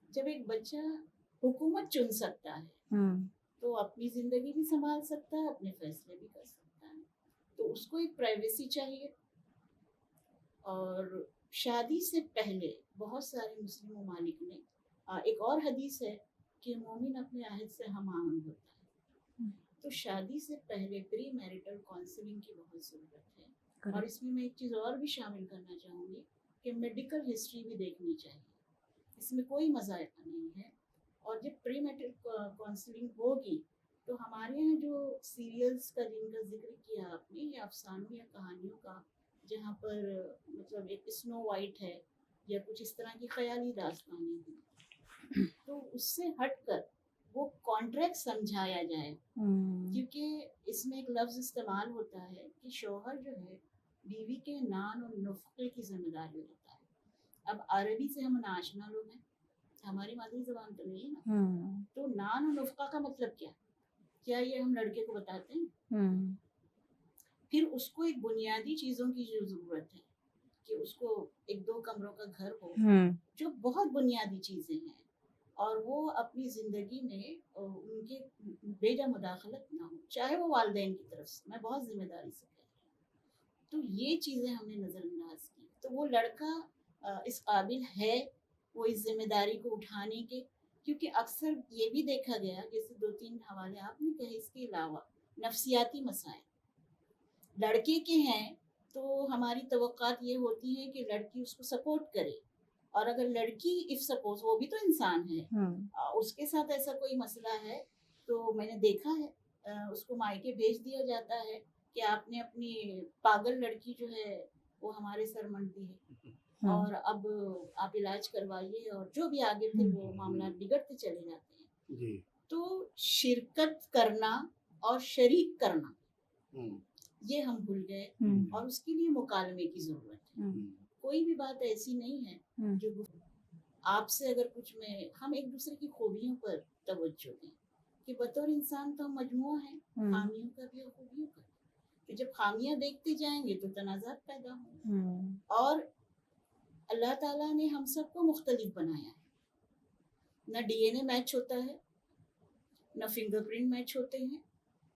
جب ایک بچہ حکومت چن سکتا ہے تو اپنی زندگی بھی سنبھال سکتا ہے، اپنے فیصلے بھی کر سکتا ہے. تو اس کو ایک پرائیویسی چاہیے. اور شادی سے پہلے بہت سارے مسلم ممالک میں ایک اور حدیث ہے کہ مومن اپنے عہد سے ہم آہنگ ہوتا ہے. تو شادی سے پہلے پری میرٹل کاؤنسلنگ کی بہت ضرورت ہے. اور اس میں ایک چیز اور بھی شامل کرنا چاہوں گی کہ میڈیکل ہسٹری بھی دیکھنی چاہیے، اس میں کوئی مذائقہ نہیں ہے. اور جب پری میرٹل کاؤنسلنگ ہوگی تو ہمارے یہاں جو سیریلز کا جن کا ذکر کیا آپ نے، یا افسانوں یا کہانیوں کا، جہاں پر مطلب ایک اسنو وائٹ ہے یا کچھ اس طرح کی خیالی داستانیں ہیں، تو اس سے ہٹ کر وہ کانٹریکٹ سمجھایا جائے. کیونکہ اس میں ایک لفظ استعمال ہوتا ہے کہ شوہر جو ہے بیوی کے نان اور نفقے کی ذمہ داری لیتا ہے. اب عربی سے ہم ناشنا لوگ ہیں، ہماری مادری زبان تو نہیں ہے نا، تو نان اور نفقہ کا مطلب کیا یہ ہم لڑکے کو بتاتے ہیں؟ پھر اس کو ایک بنیادی چیزوں کی جو ضرورت ہے کہ اس کو ایک 2 کمروں کا گھر ہو، جو بہت بنیادی چیزیں ہیں، اور وہ اپنی زندگی میں ان کے بیجا مداخلت نہ ہو، چاہے وہ والدین کی طرف سے. میں بہت ذمہ داری سے کہہ رہی ہوں. تو یہ چیزیں ہم نے نظر انداز کی. تو وہ لڑکا اس قابل ہے وہ اس ذمہ داری کو اٹھانے کے، کیونکہ اکثر یہ بھی دیکھا گیا، جیسے 2-3 حوالے آپ نے کہے، اس کے علاوہ نفسیاتی مسائل لڑکے کے ہیں تو ہماری توقعات یہ ہوتی ہیں کہ لڑکی اس کو سپورٹ کرے، اور اگر لڑکی اف سپوز، وہ بھی تو انسان ہے، اس کے ساتھ ایسا کوئی مسئلہ ہے تو میں نے دیکھا ہے اس کو مائکے بھیج دیا جاتا ہے کہ آپ نے اپنی پاگل لڑکی جو ہے وہ ہمارے سر منڈ دی ہے، اور اب آپ علاج کروائیے، اور جو بھی آگے پھر وہ معاملات بگڑتے چلے جاتے ہیں. جی. تو شرکت کرنا اور شریک کرنا یہ ہم بھول گئے، اور اس کے لیے مکالمے کی ضرورت ہے. کوئی بھی بات ایسی نہیں ہے جو آپ سے اگر کچھ میں ہم ایک دوسرے کی خوبیوں پر توجہ دیں کہ بطور انسان تو ہم مجموعہ ہیں، خامیوں کا بھی اور خوبیوں کا بھی. تو جب خامیاں دیکھتے جائیں گے تو تنازعات پیدا ہوں گے. اور اللہ تعالیٰ نے ہم سب کو مختلف بنایا ہے، نہ ڈی این اے میچ ہوتا ہے، نہ فنگر پرنٹ میچ ہوتے ہیں،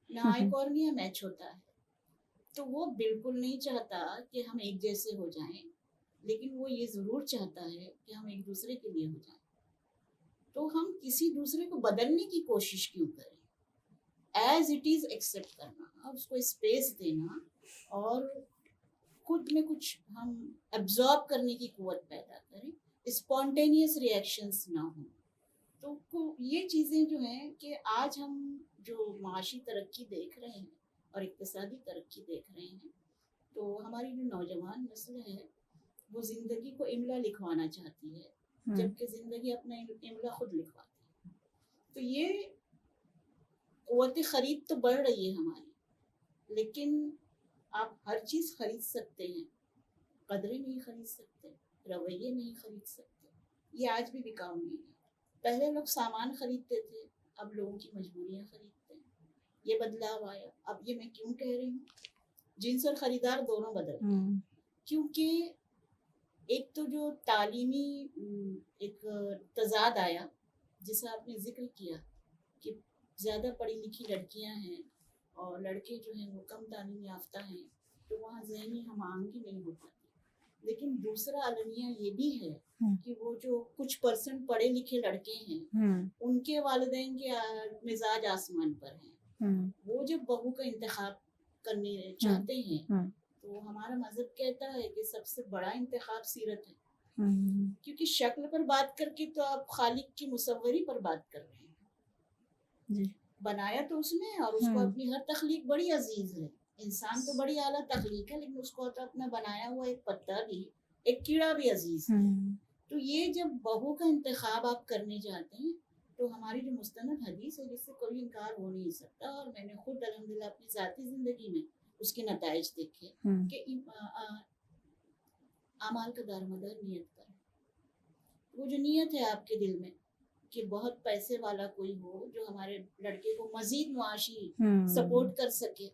نہ آئی کارنیا میچ ہوتا ہے. تو وہ بالکل نہیں چاہتا کہ ہم ایک جیسے ہو جائیں، لیکن وہ یہ ضرور چاہتا ہے کہ ہم ایک دوسرے کے لیے ہو جائیں. تو ہم کسی دوسرے کو بدلنے کی کوشش کیوں کریں؟ ایز اٹ از ایکسیپٹ کرنا، اس کو اسپیس دینا، اور خود میں کچھ ہم ایبزارب کرنے کی قوت پیدا کریں، اسپونٹینیس ریئیکشنز نہ ہوں. تو یہ چیزیں جو ہیں کہ آج ہم جو معاشی ترقی دیکھ رہے ہیں اور اقتصادی ترقی دیکھ رہے ہیں، تو ہماری جو نوجوان نسل ہے وہ زندگی کو املا لکھوانا چاہتی ہے، جبکہ زندگی اپنا املا خود لکھواتی ہے. تو یہ قوت خرید تو بڑھ رہی ہے ہماری، لیکن آپ ہر چیز خرید سکتے ہیں، قدریں نہیں خرید سکتے، رویے نہیں خرید سکتے. یہ آج بھی بکاؤ نہیں ہے. پہلے لوگ سامان خریدتے تھے، اب لوگوں کی مجبوریاں خریدتے ہیں. یہ بدلاؤ آیا. اب یہ میں کیوں کہہ رہی ہوں، جنس اور خریدار دونوں بدل گئے، کیونکہ ایک تو جو تعلیمی ایک تضاد آیا جسے آپ نے ذکر کیا کہ زیادہ پڑھی لکھی لڑکیاں ہیں اور لڑکے جو ہیں وہ کم تعلیم یافتہ ہیں، تو وہاں ذہنی ہم آہنگی نہیں ہو پاتی. لیکن دوسرا المیہ یہ بھی ہے کہ وہ جو کچھ پرسنٹ پڑھے لکھے لڑکے ہیں ان کے والدین کے مزاج آسمان پر ہیں. وہ جب بہو کا انتخاب کرنے چاہتے ہیں تو ہمارا مذہب کہتا ہے کہ سب سے بڑا انتخاب سیرت ہے، کیونکہ شکل پر بات کر کے تو آپ خالق کی مصوری پر بات کر رہے ہیں. بنایا تو اس نے، اور اس کو اپنی ہر تخلیق بڑی عزیز ہے. انسان تو بڑی اعلیٰ تخلیق ہے، لیکن اس کو تو اپنا بنایا ہوا ایک پتا بھی، ایک کیڑا بھی عزیز ہے. تو یہ جب بہو کا انتخاب آپ کرنے جاتے ہیں تو ہماری جو مستند حدیث ہے جس سے کوئی انکار ہو نہیں سکتا، اور میں نے خود الحمدللہ اپنی ذاتی زندگی میں اس کے نتائج دیکھے کہ اعمال کا دارمدار نیت پر. وہ جو نیت ہے آپ کے دل میں کہ بہت پیسے والا کوئی ہو جو ہمارے لڑکے کو مزید معاشی سپورٹ کر سکے.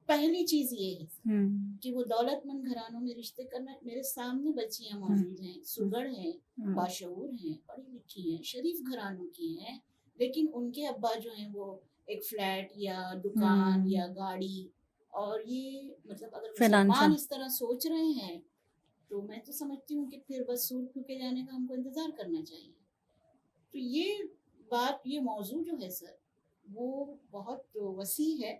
پہلی چیز یہ ہے کہ وہ دولت مند گھرانوں میں رشتے کرنا. میرے سامنے بچیاں موجود ہیں، سگڑ ہیں، باشعور ہیں، پڑھی لکھی ہیں، شریف گھرانوں کی ہیں، لیکن ان کے ابا جو ہیں وہ ایک فلیٹ یا دکان یا گاڑی، اور یہ مطلب اگر مسلمان اس طرح سوچ رہے ہیں تو میں تو سمجھتی ہوں کہ پھر بس سور پھونکے جانے کا ہم کو انتظار کرنا چاہیے. تو یہ بات، یہ موضوع جو ہے سر وہ بہت وسیع ہے،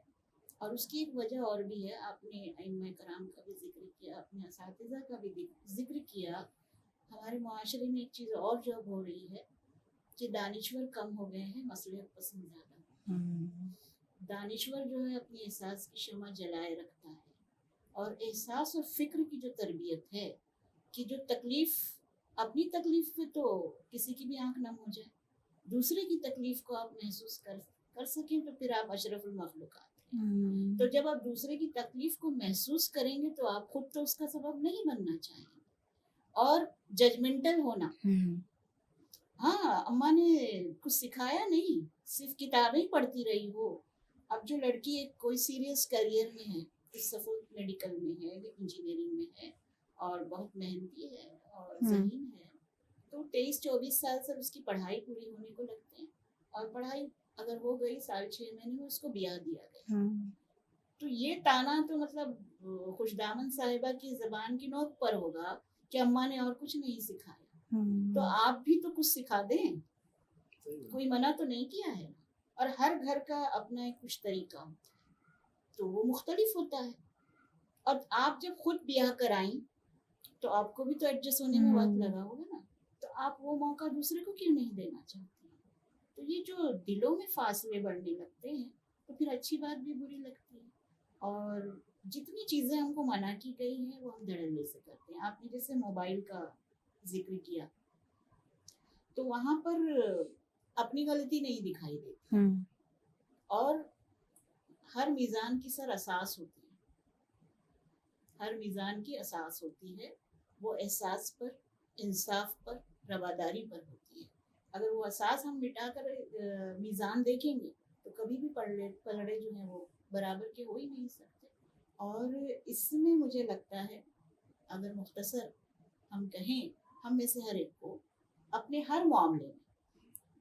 اور اس کی ایک وجہ اور بھی ہے. آپ نے ائمہ کرام کا بھی ذکر کیا، اپنے اساتذہ کا بھی ذکر کیا. ہمارے معاشرے میں ایک چیز اور جو ہو رہی ہے کہ دانشور کم ہو گئے ہیں، مصلحت پسند زیادہ. دانشور جو ہے اپنی احساس کی شمع جلائے رکھتا ہے، اور احساس اور فکر کی جو تربیت ہے کہ جو تکلیف، اپنی تکلیف پہ تو کسی کی بھی آنکھ نم ہو جائے، دوسرے کی تکلیف کو آپ محسوس کر سکیں تو پھر آپ اشرف المخلوقات ہیں. تو جب آپ دوسرے کی تکلیف کو محسوس کریں گے تو آپ خود تو اس کا سبب نہیں بننا چاہیں گے. اور ججمنٹل ہونا، ہاں اماں نے کچھ سکھایا نہیں، صرف کتابیں پڑھتی رہی ہو. اب جو لڑکی ایک کوئی سیریس کیریئر میں ہے، اس سفر میڈیکل میں ہے، انجینئرنگ میں ہے، اور بہت محنتی ہے اور ذہین ہے، تو 23-24 سال سے اس کی پڑھائی پوری ہونے کو لگتے ہیں، اور پڑھائی اگر ہو گئی 6.5 مہینے میں اس کو بیاہ دیا گیا. تو یہ تانا تو مطلب خوش دامن صاحبہ کی زبان کی نوک پر ہوگا کہ اماں نے اور کچھ نہیں سکھایا. تو آپ بھی تو کچھ سکھا دیں، کوئی منع تو نہیں کیا ہے. اور ہر گھر کا اپنا ایک کچھ طریقہ ہوتا ہے تو وہ مختلف ہوتا ہے. اور آپ جب خود بیاہ کرائیں تو آپ کو بھی تو ایڈجسٹ ہونے میں وقت لگا ہوگا نا، تو آپ وہ موقع دوسرے کو کیوں نہیں دینا چاہتے ہیں؟ تو یہ جو دلوں میں فاصلے بڑھنے لگتے ہیں تو پھر اچھی بات بھی بری لگتی ہے. اور جتنی چیزیں ہم کو منع کی گئی ہیں وہ ہم دھڑلے سے کرتے ہیں. آپ نے جیسے موبائل کا ذکر کیا تو وہاں پر اپنی غلطی نہیں دکھائی دیتی، اور ہر میزان کی سر اساس ہوتی ہے، ہر میزان کی اساس ہوتی ہے، وہ احساس پر، انصاف پر، رواداری پر ہوتی ہے. اگر وہ اساس ہم مٹا کر میزان دیکھیں گے تو کبھی بھی پلڑے جو ہیں وہ برابر کے ہو ہی نہیں سکتے. اور اس میں مجھے لگتا ہے اگر مختصر ہم کہیں، ہم میں سے ہر ایک کو اپنے ہر معاملے میں،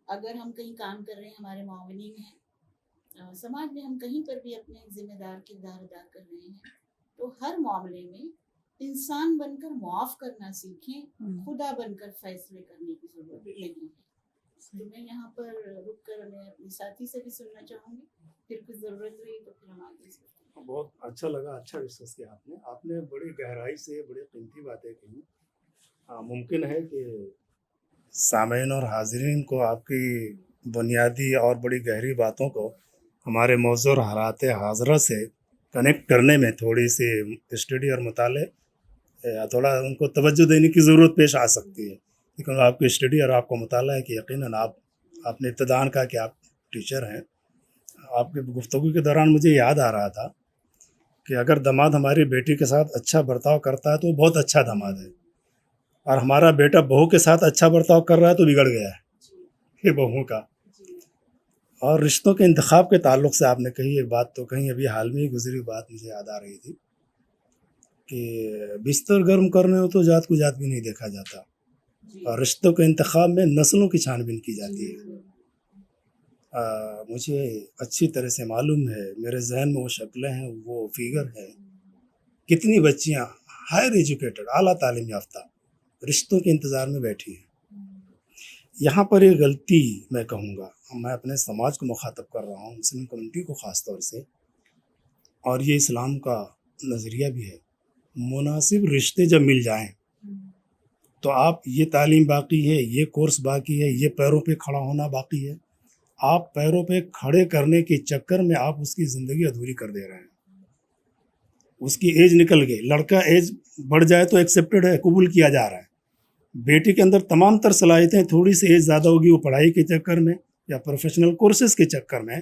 اگر ہم کہیں کام کر رہے ہیں، ہمارے معاونین ہیں، سماج میں ہم کہیں پر بھی اپنے ذمہ دار کردار ادا کر رہے ہیں تو ہر معاملے میں انسان بن کر معاف کرنا سیکھیں، خدا بن کر فیصلے کرنے کی ضرورت نہیں ہے. تو میں یہاں پر رک کر میں اپنے ساتھی سے بھی سننا چاہوں گی، پھر کچھ ضرورت رہی تو پھر ہم آگے سے. بہت اچھا لگا، اچھا ڈسکس کیا آپ نے بڑی گہرائی سے بڑی قیمتی باتیں کہی. ممکن ہے کہ سامعین اور حاضرین کو آپ کی بنیادی اور بڑی گہری باتوں کو ہمارے موضوع اور حالات حاضرہ سے کنیکٹ کرنے میں تھوڑی سی اسٹڈی اور مطالعے یا تھوڑا ان کو توجہ دینے کی ضرورت پیش آ سکتی ہے، لیکن آپ کی اسٹڈی اور آپ کو مطالعہ ہے کہ یقیناً آپ نے ابتداءً کہا کہ آپ ٹیچر ہیں. آپ کی گفتگو کے دوران مجھے یاد آ رہا تھا کہ اگر داماد ہماری بیٹی کے ساتھ اچھا برتاؤ کرتا ہے تو وہ بہت اچھا داماد ہے، اور ہمارا بیٹا بہو کے ساتھ اچھا برتاؤ کر رہا ہے تو بگڑ گیا ہے یہ بہو کا. اور رشتوں کے انتخاب کے تعلق سے آپ نے کہی ایک بات تو کہیں ابھی حال میں ہی گزری بات مجھے یاد آ رہی تھی کہ بستر گرم کرنے ہو تو جات کو جات بھی نہیں دیکھا جاتا، اور رشتوں کے انتخاب میں نسلوں کی چھان بین کی جاتی ہے. مجھے اچھی طرح سے معلوم ہے، میرے ذہن میں وہ شکلیں ہیں، وہ فیگر ہے. کتنی بچیاں ہائر ایجوکیٹڈ اعلیٰ تعلیم یافتہ رشتوں کے انتظار میں بیٹھی ہیں. یہاں پر یہ غلطی میں کہوں گا، میں اپنے سماج کو مخاطب کر رہا ہوں، مسلم کمیونٹی کو خاص طور سے، اور یہ اسلام کا نظریہ بھی ہے. مناسب رشتے جب مل جائیں تو آپ یہ تعلیم باقی ہے، یہ کورس باقی ہے، یہ پیروں پہ کھڑا ہونا باقی ہے. آپ پیروں پہ کھڑے کرنے کے چکر میں آپ اس کی زندگی ادھوری کر دے رہے ہیں. اس کی ایج نکل گئی، لڑکا ایج بڑھ جائے تو ایکسیپٹڈ ہے، قبول کیا جا رہا ہے. بیٹی کے اندر تمام تر صلاحیتیں، تھوڑی سی ایج زیادہ ہوگی وہ پڑھائی کے چکر میں یا پروفیشنل کورسز کے چکر میں،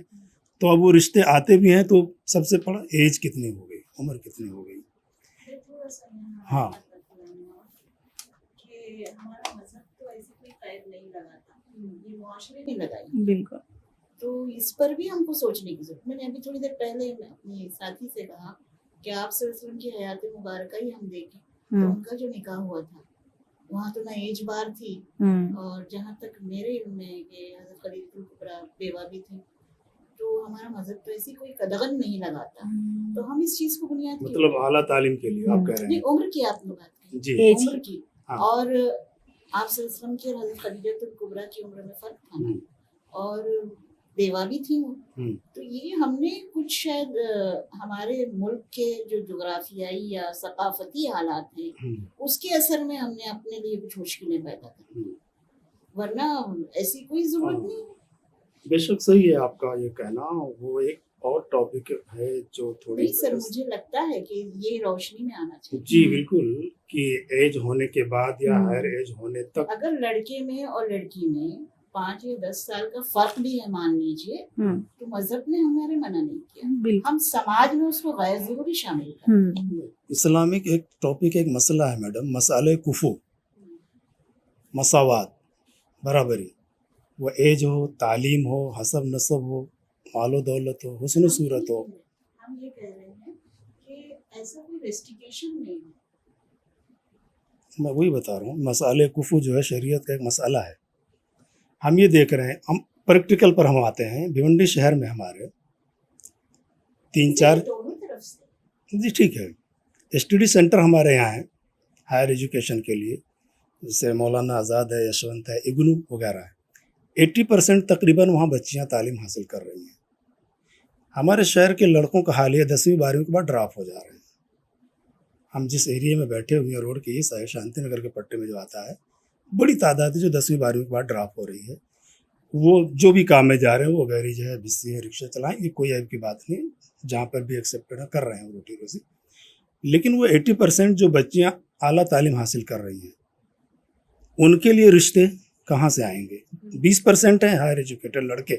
تو اب وہ رشتے آتے بھی ہیں تو سب سے بڑا ایج کتنی ہو گئی، عمر کتنی ہو گئی. ہاں ہمارا مذہب تو ایسے کوئی قید نہیں لگاتا، یہ معاشرے نے لگائی. بالکل. تو اس پر بھی ہم کو سوچنے کی ضرورت. میں نے ابھی تھوڑی دیر پہلے اپنے ساتھی سے کہا کہ آپ صلی اللہ علیہ وسلم کی حیات مبارکہ ہی ہم دیکھیں تو ان کا جو نکاح ہوا تھا وہاں تو نہ ایج بار تھی، اور جہاں تک میرے علم میں کہ حضرت خدیجہ الکبریٰ بیوہ بھی تھی. تو ہمارا مذہب تو ایسی کوئی قدغن نہیں لگاتا. تو ہم اس چیز کو بنیاد مطلب اعلیٰ تعلیم کے لیے آپ کہہ رہے ہیں عمر کی آپ نے بات کی جی، عمر کی، اور آپ صلی اللہ علیہ وسلم کی اور حضرت خدیجہ الکبریٰ کی عمر میں فرق تھا نا، اور بیوہ بھی تھی وہ. تو یہ ہم نے کچھ شاید ہمارے ملک کے جو جغرافیائی یا ثقافتی حالات ہیں اس کے اثر میں ہم نے اپنے لیے کچھ مشکلیں پیدا کر، ورنہ ایسی کوئی ضرورت نہیں. بے شک صحیح ہے آپ کا یہ کہنا. وہ ایک اور ٹاپک ہے جو تھوڑی نہیں سر، مجھے لگتا ہے کہ یہ روشنی میں آنا چاہیے. جی بالکل، کہ ایج ہونے کے بعد یا ہائر ایج ہونے تک اگر لڑکے میں اور لڑکی میں 5 یا 10 سال کا فرق بھی ہے مان لیجیے، تو مذہب نے ہمارے منع نہیں کیا، ہم سماج میں اس کو غیر ضروری شامل کریں. اسلامک ایک ٹاپک، ایک مسئلہ ہے میڈم، مسئلہ کفو، مساوات، برابری. وہ ایج ہو، تعلیم ہو، حسب نسب ہو، مال و دولت ہو، حسن و صورت ہو. ہم یہ کہہ رہے ہیں کہ ایسا کوئی ریسٹریکشن نہیں ہے. میں وہی بتا رہا ہوں، مسئلہ کفو جو ہے شریعت کا ایک مسئلہ ہے. ہم یہ دیکھ رہے ہیں، ہم پریکٹیکل پر ہم آتے ہیں. بھیونڈی شہر میں ہمارے 3-4 دونوں طرف سے جی ٹھیک ہے اسٹڈی سینٹر ہمارے یہاں ہیں ہائر ایجوکیشن کے لیے، جیسے مولانا آزاد ہے، یشونت ہے، اگنو وغیرہ ہے. 80% تقریباً وہاں بچیاں تعلیم حاصل کر رہی ہیں. ہمارے شہر کے لڑکوں کا حالیہ 10ویں 12ویں کے بعد ڈراپ ہو جا رہے ہیں. ہم جس ایریے میں بیٹھے ہوئے ہیں روڈ کے یہ سائڈ شانتی نگر کے پٹے میں جو آتا ہے، بڑی تعداد ہے جو 10ویں 12ویں کے بعد ڈراپ ہو رہی ہے. وہ جو بھی کام میں جا رہے ہیں، وہ گیریج ہے، بسی ہے، رکشہ چلائیں، یہ کوئی عیب کی بات نہیں، جہاں پر بھی ایکسیپٹڈ کر رہے ہیں روٹی روزی. لیکن وہ 80% جو بچیاں اعلیٰ تعلیم حاصل کر رہی ہیں ان کے لیے رشتے کہاں سے آئیں گے؟ 20% ہیں ہائر ایجوکیٹڈ لڑکے،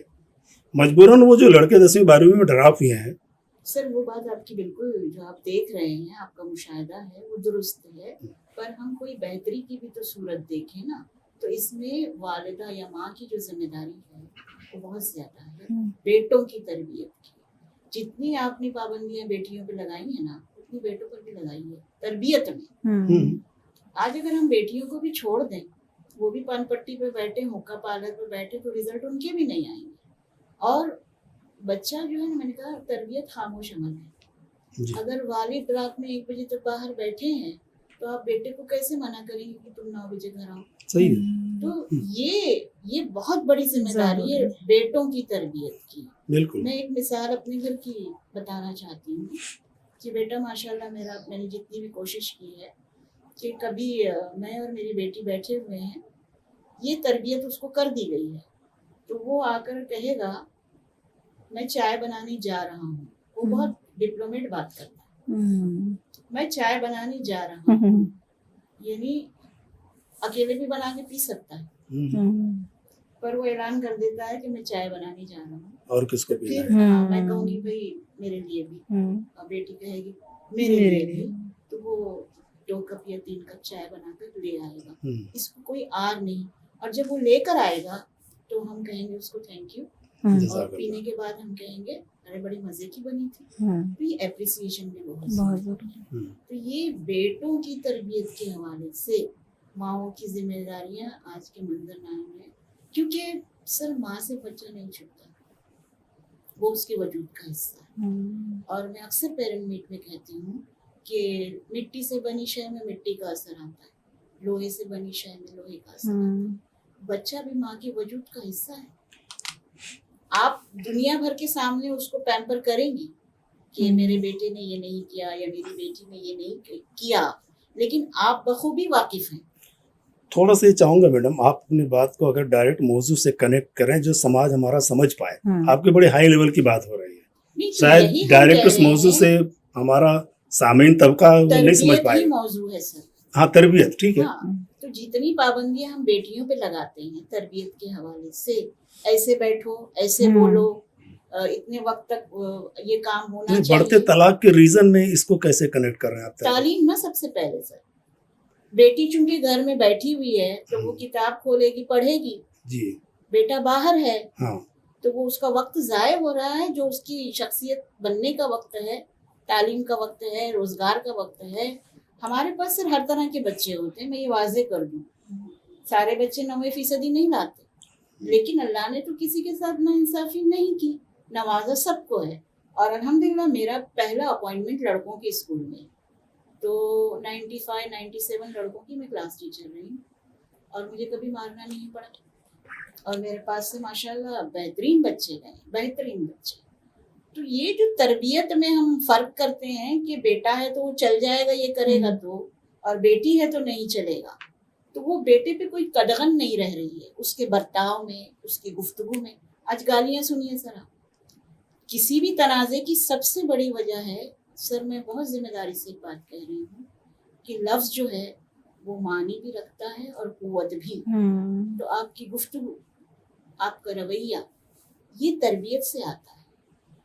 مجبوراً وہ جو لڑکے 10ویں 12ویں میں ڈراپ ہوئے ہیں. سر وہ بات آپ کی بالکل جو آپ دیکھ رہے ہیں، آپ کا مشاہدہ ہے وہ درست ہے، پر ہم کوئی بہتری کی بھی تو صورت دیکھیں نا، تو اس میں والدہ یا ماں کی جو ذمہ داری ہے وہ بہت زیادہ ہے. بیٹوں کی تربیت کی جتنی آپ نے پابندیاں بیٹیوں پہ لگائی ہیں نا، اتنی بیٹوں پر بھی لگائی ہے تربیت میں. آج اگر ہم بیٹیوں کو بھی چھوڑ دیں، وہ بھی پان پٹی پہ بیٹھے، ہوکا پارلر پہ بیٹھے، تو رزلٹ ان کے بھی نہیں آئیں گے. اور بچہ جو ہے نا، میں نے کہا تربیت خاموش عمل ہے. جی اگر والد رات میں 1 بجے تک باہر بیٹھے ہیں تو آپ بیٹے کو کیسے منع کریں گے کہ تم 9 بجے گھر آؤ؟ صحیح ہے. تو یہ بہت بڑی ذمہ داری ہے بیٹوں کی تربیت کی. بالکل. میں ایک مثال اپنے گھر کی بتانا چاہتی ہوں کہ بیٹا ماشاء اللہ میں نے جتنی بھی کوشش کی ہے کہ کبھی میں اور میری بیٹی بیٹھے ہوئے ہیں، یہ تربیت اس کو کر دی گئی ہے تو وہ آ کر کہے گا میں چائے بنانے جا رہا ہوں. وہ بہت ڈپلومیٹ بات کرتا ہے. میں چائے بنانے جا رہا ہوں، یعنی اکیلے بھی بنا کے پی سکتا ہے، پر وہ اعلان کر دیتا ہے کہ میں چائے بنانے جا رہا ہوں. اور کس کو پینا پھر ہے؟ میں کہوں گی بھائی میرے لیے بھی، اور بیٹی کہے گی میرے لیے بھی، تو وہ 2 کپ یا 3 کپ چائے بنا کر لے آئے گا. اس کو کوئی آر نہیں. اور جب وہ لے کر آئے گا تو ہم کہیں گے اس کو تھینک یو، اور پینے کے بعد ہم کہیں گے ارے بڑی مزے کی بنی تھی. تو یہ اپریسیشن بھی بہت ضروری ہے. تو یہ بیٹوں کی تربیت کے حوالے سے ماؤں کی ذمہ داریاں آج کے منظرنامے میں، کیونکہ سر ماں سے بچہ نہیں چھپتا، وہ اس کے وجود کا حصہ ہے. اور میں اکثر پیرنٹ میٹ میں کہتی ہوں کہ مٹی سے بنی شے میں مٹی کا اثر آتا ہے، لوہے سے بنی شے میں لوہے کا اثر آتا ہے. بچہ بھی ماں کے وجود کا حصہ ہے. آپ دنیا بھر کے سامنے اس کو پیمپر کریں گی کہ میرے بیٹے نے یہ نہیں کیا یا میری بیٹی نے یہ نہیں کیا، لیکن آپ بخوبی واقف ہیں. تھوڑا سا یہ چاہوں گا میڈم آپ اپنی بات کو اگر ڈائریکٹ موضوع سے کنیکٹ کریں جو سماج ہمارا سمجھ پائے. آپ کے بڑے ہائی لیول کی بات ہو رہی ہے، شاید ڈائریکٹ اس موضوع سے ہمارا سامعین طبقہ نہیں سمجھ پائے. موضوع ہے سر. ہاں تربیت ٹھیک ہے. تو جتنی پابندیاں ہم بیٹیوں پہ لگاتے ہیں تربیت کے حوالے سے، ایسے بیٹھو، ایسے بولو، اتنے وقت تک یہ کام ہونا چاہیے. بڑھتے طلاق کے ریزن میں اس کو کیسے کنیکٹ کر رہے ہیں آپ؟ تعلیم نا سب سے پہلے سر. بیٹی چونکہ گھر میں بیٹھی ہوئی ہے تو وہ کتاب کھولے گی پڑھے گی. جی. بیٹا باہر ہے ہاں تو وہ اس کا وقت ضائع ہو رہا ہے، جو اس کی شخصیت بننے کا وقت ہے، تعلیم کا وقت ہے، روزگار کا وقت ہے. ہمارے پاس سر ہر طرح کے بچے ہوتے ہیں، میں یہ واضح کر دوں، سارے بچے 90% نہیں لاتے، لیکن اللہ نے تو کسی کے ساتھ ناانصافی نہیں کی، نوازا سب کو ہے. اور الحمدللہ میرا پہلا اپوائنٹمنٹ لڑکوں کے اسکول میں، تو 95-97 لڑکوں کی میں کلاس ٹیچر رہی ہوں، اور مجھے کبھی مارنا نہیں پڑا. اور میرے پاس سے ماشاءاللہ بہترین بچے گئے، بہترین بچے. تو یہ جو تربیت میں ہم فرق کرتے ہیں کہ بیٹا ہے تو وہ چل جائے گا یہ کرے گا تو، اور بیٹی ہے تو نہیں چلے گا، تو وہ بیٹے پہ کوئی قدغن نہیں رہ رہی ہے اس کے برتاؤ میں، اس کی گفتگو میں. آج گالیاں سنیے سر آپ، کسی بھی تنازع کی سب سے بڑی وجہ ہے سر، میں بہت ذمہ داری سے ایک بات کہہ رہی ہوں کہ لفظ جو ہے وہ معنی بھی رکھتا ہے اور قوت بھی. تو آپ کی گفتگو، آپ کا رویہ، یہ تربیت سے آتا ہے.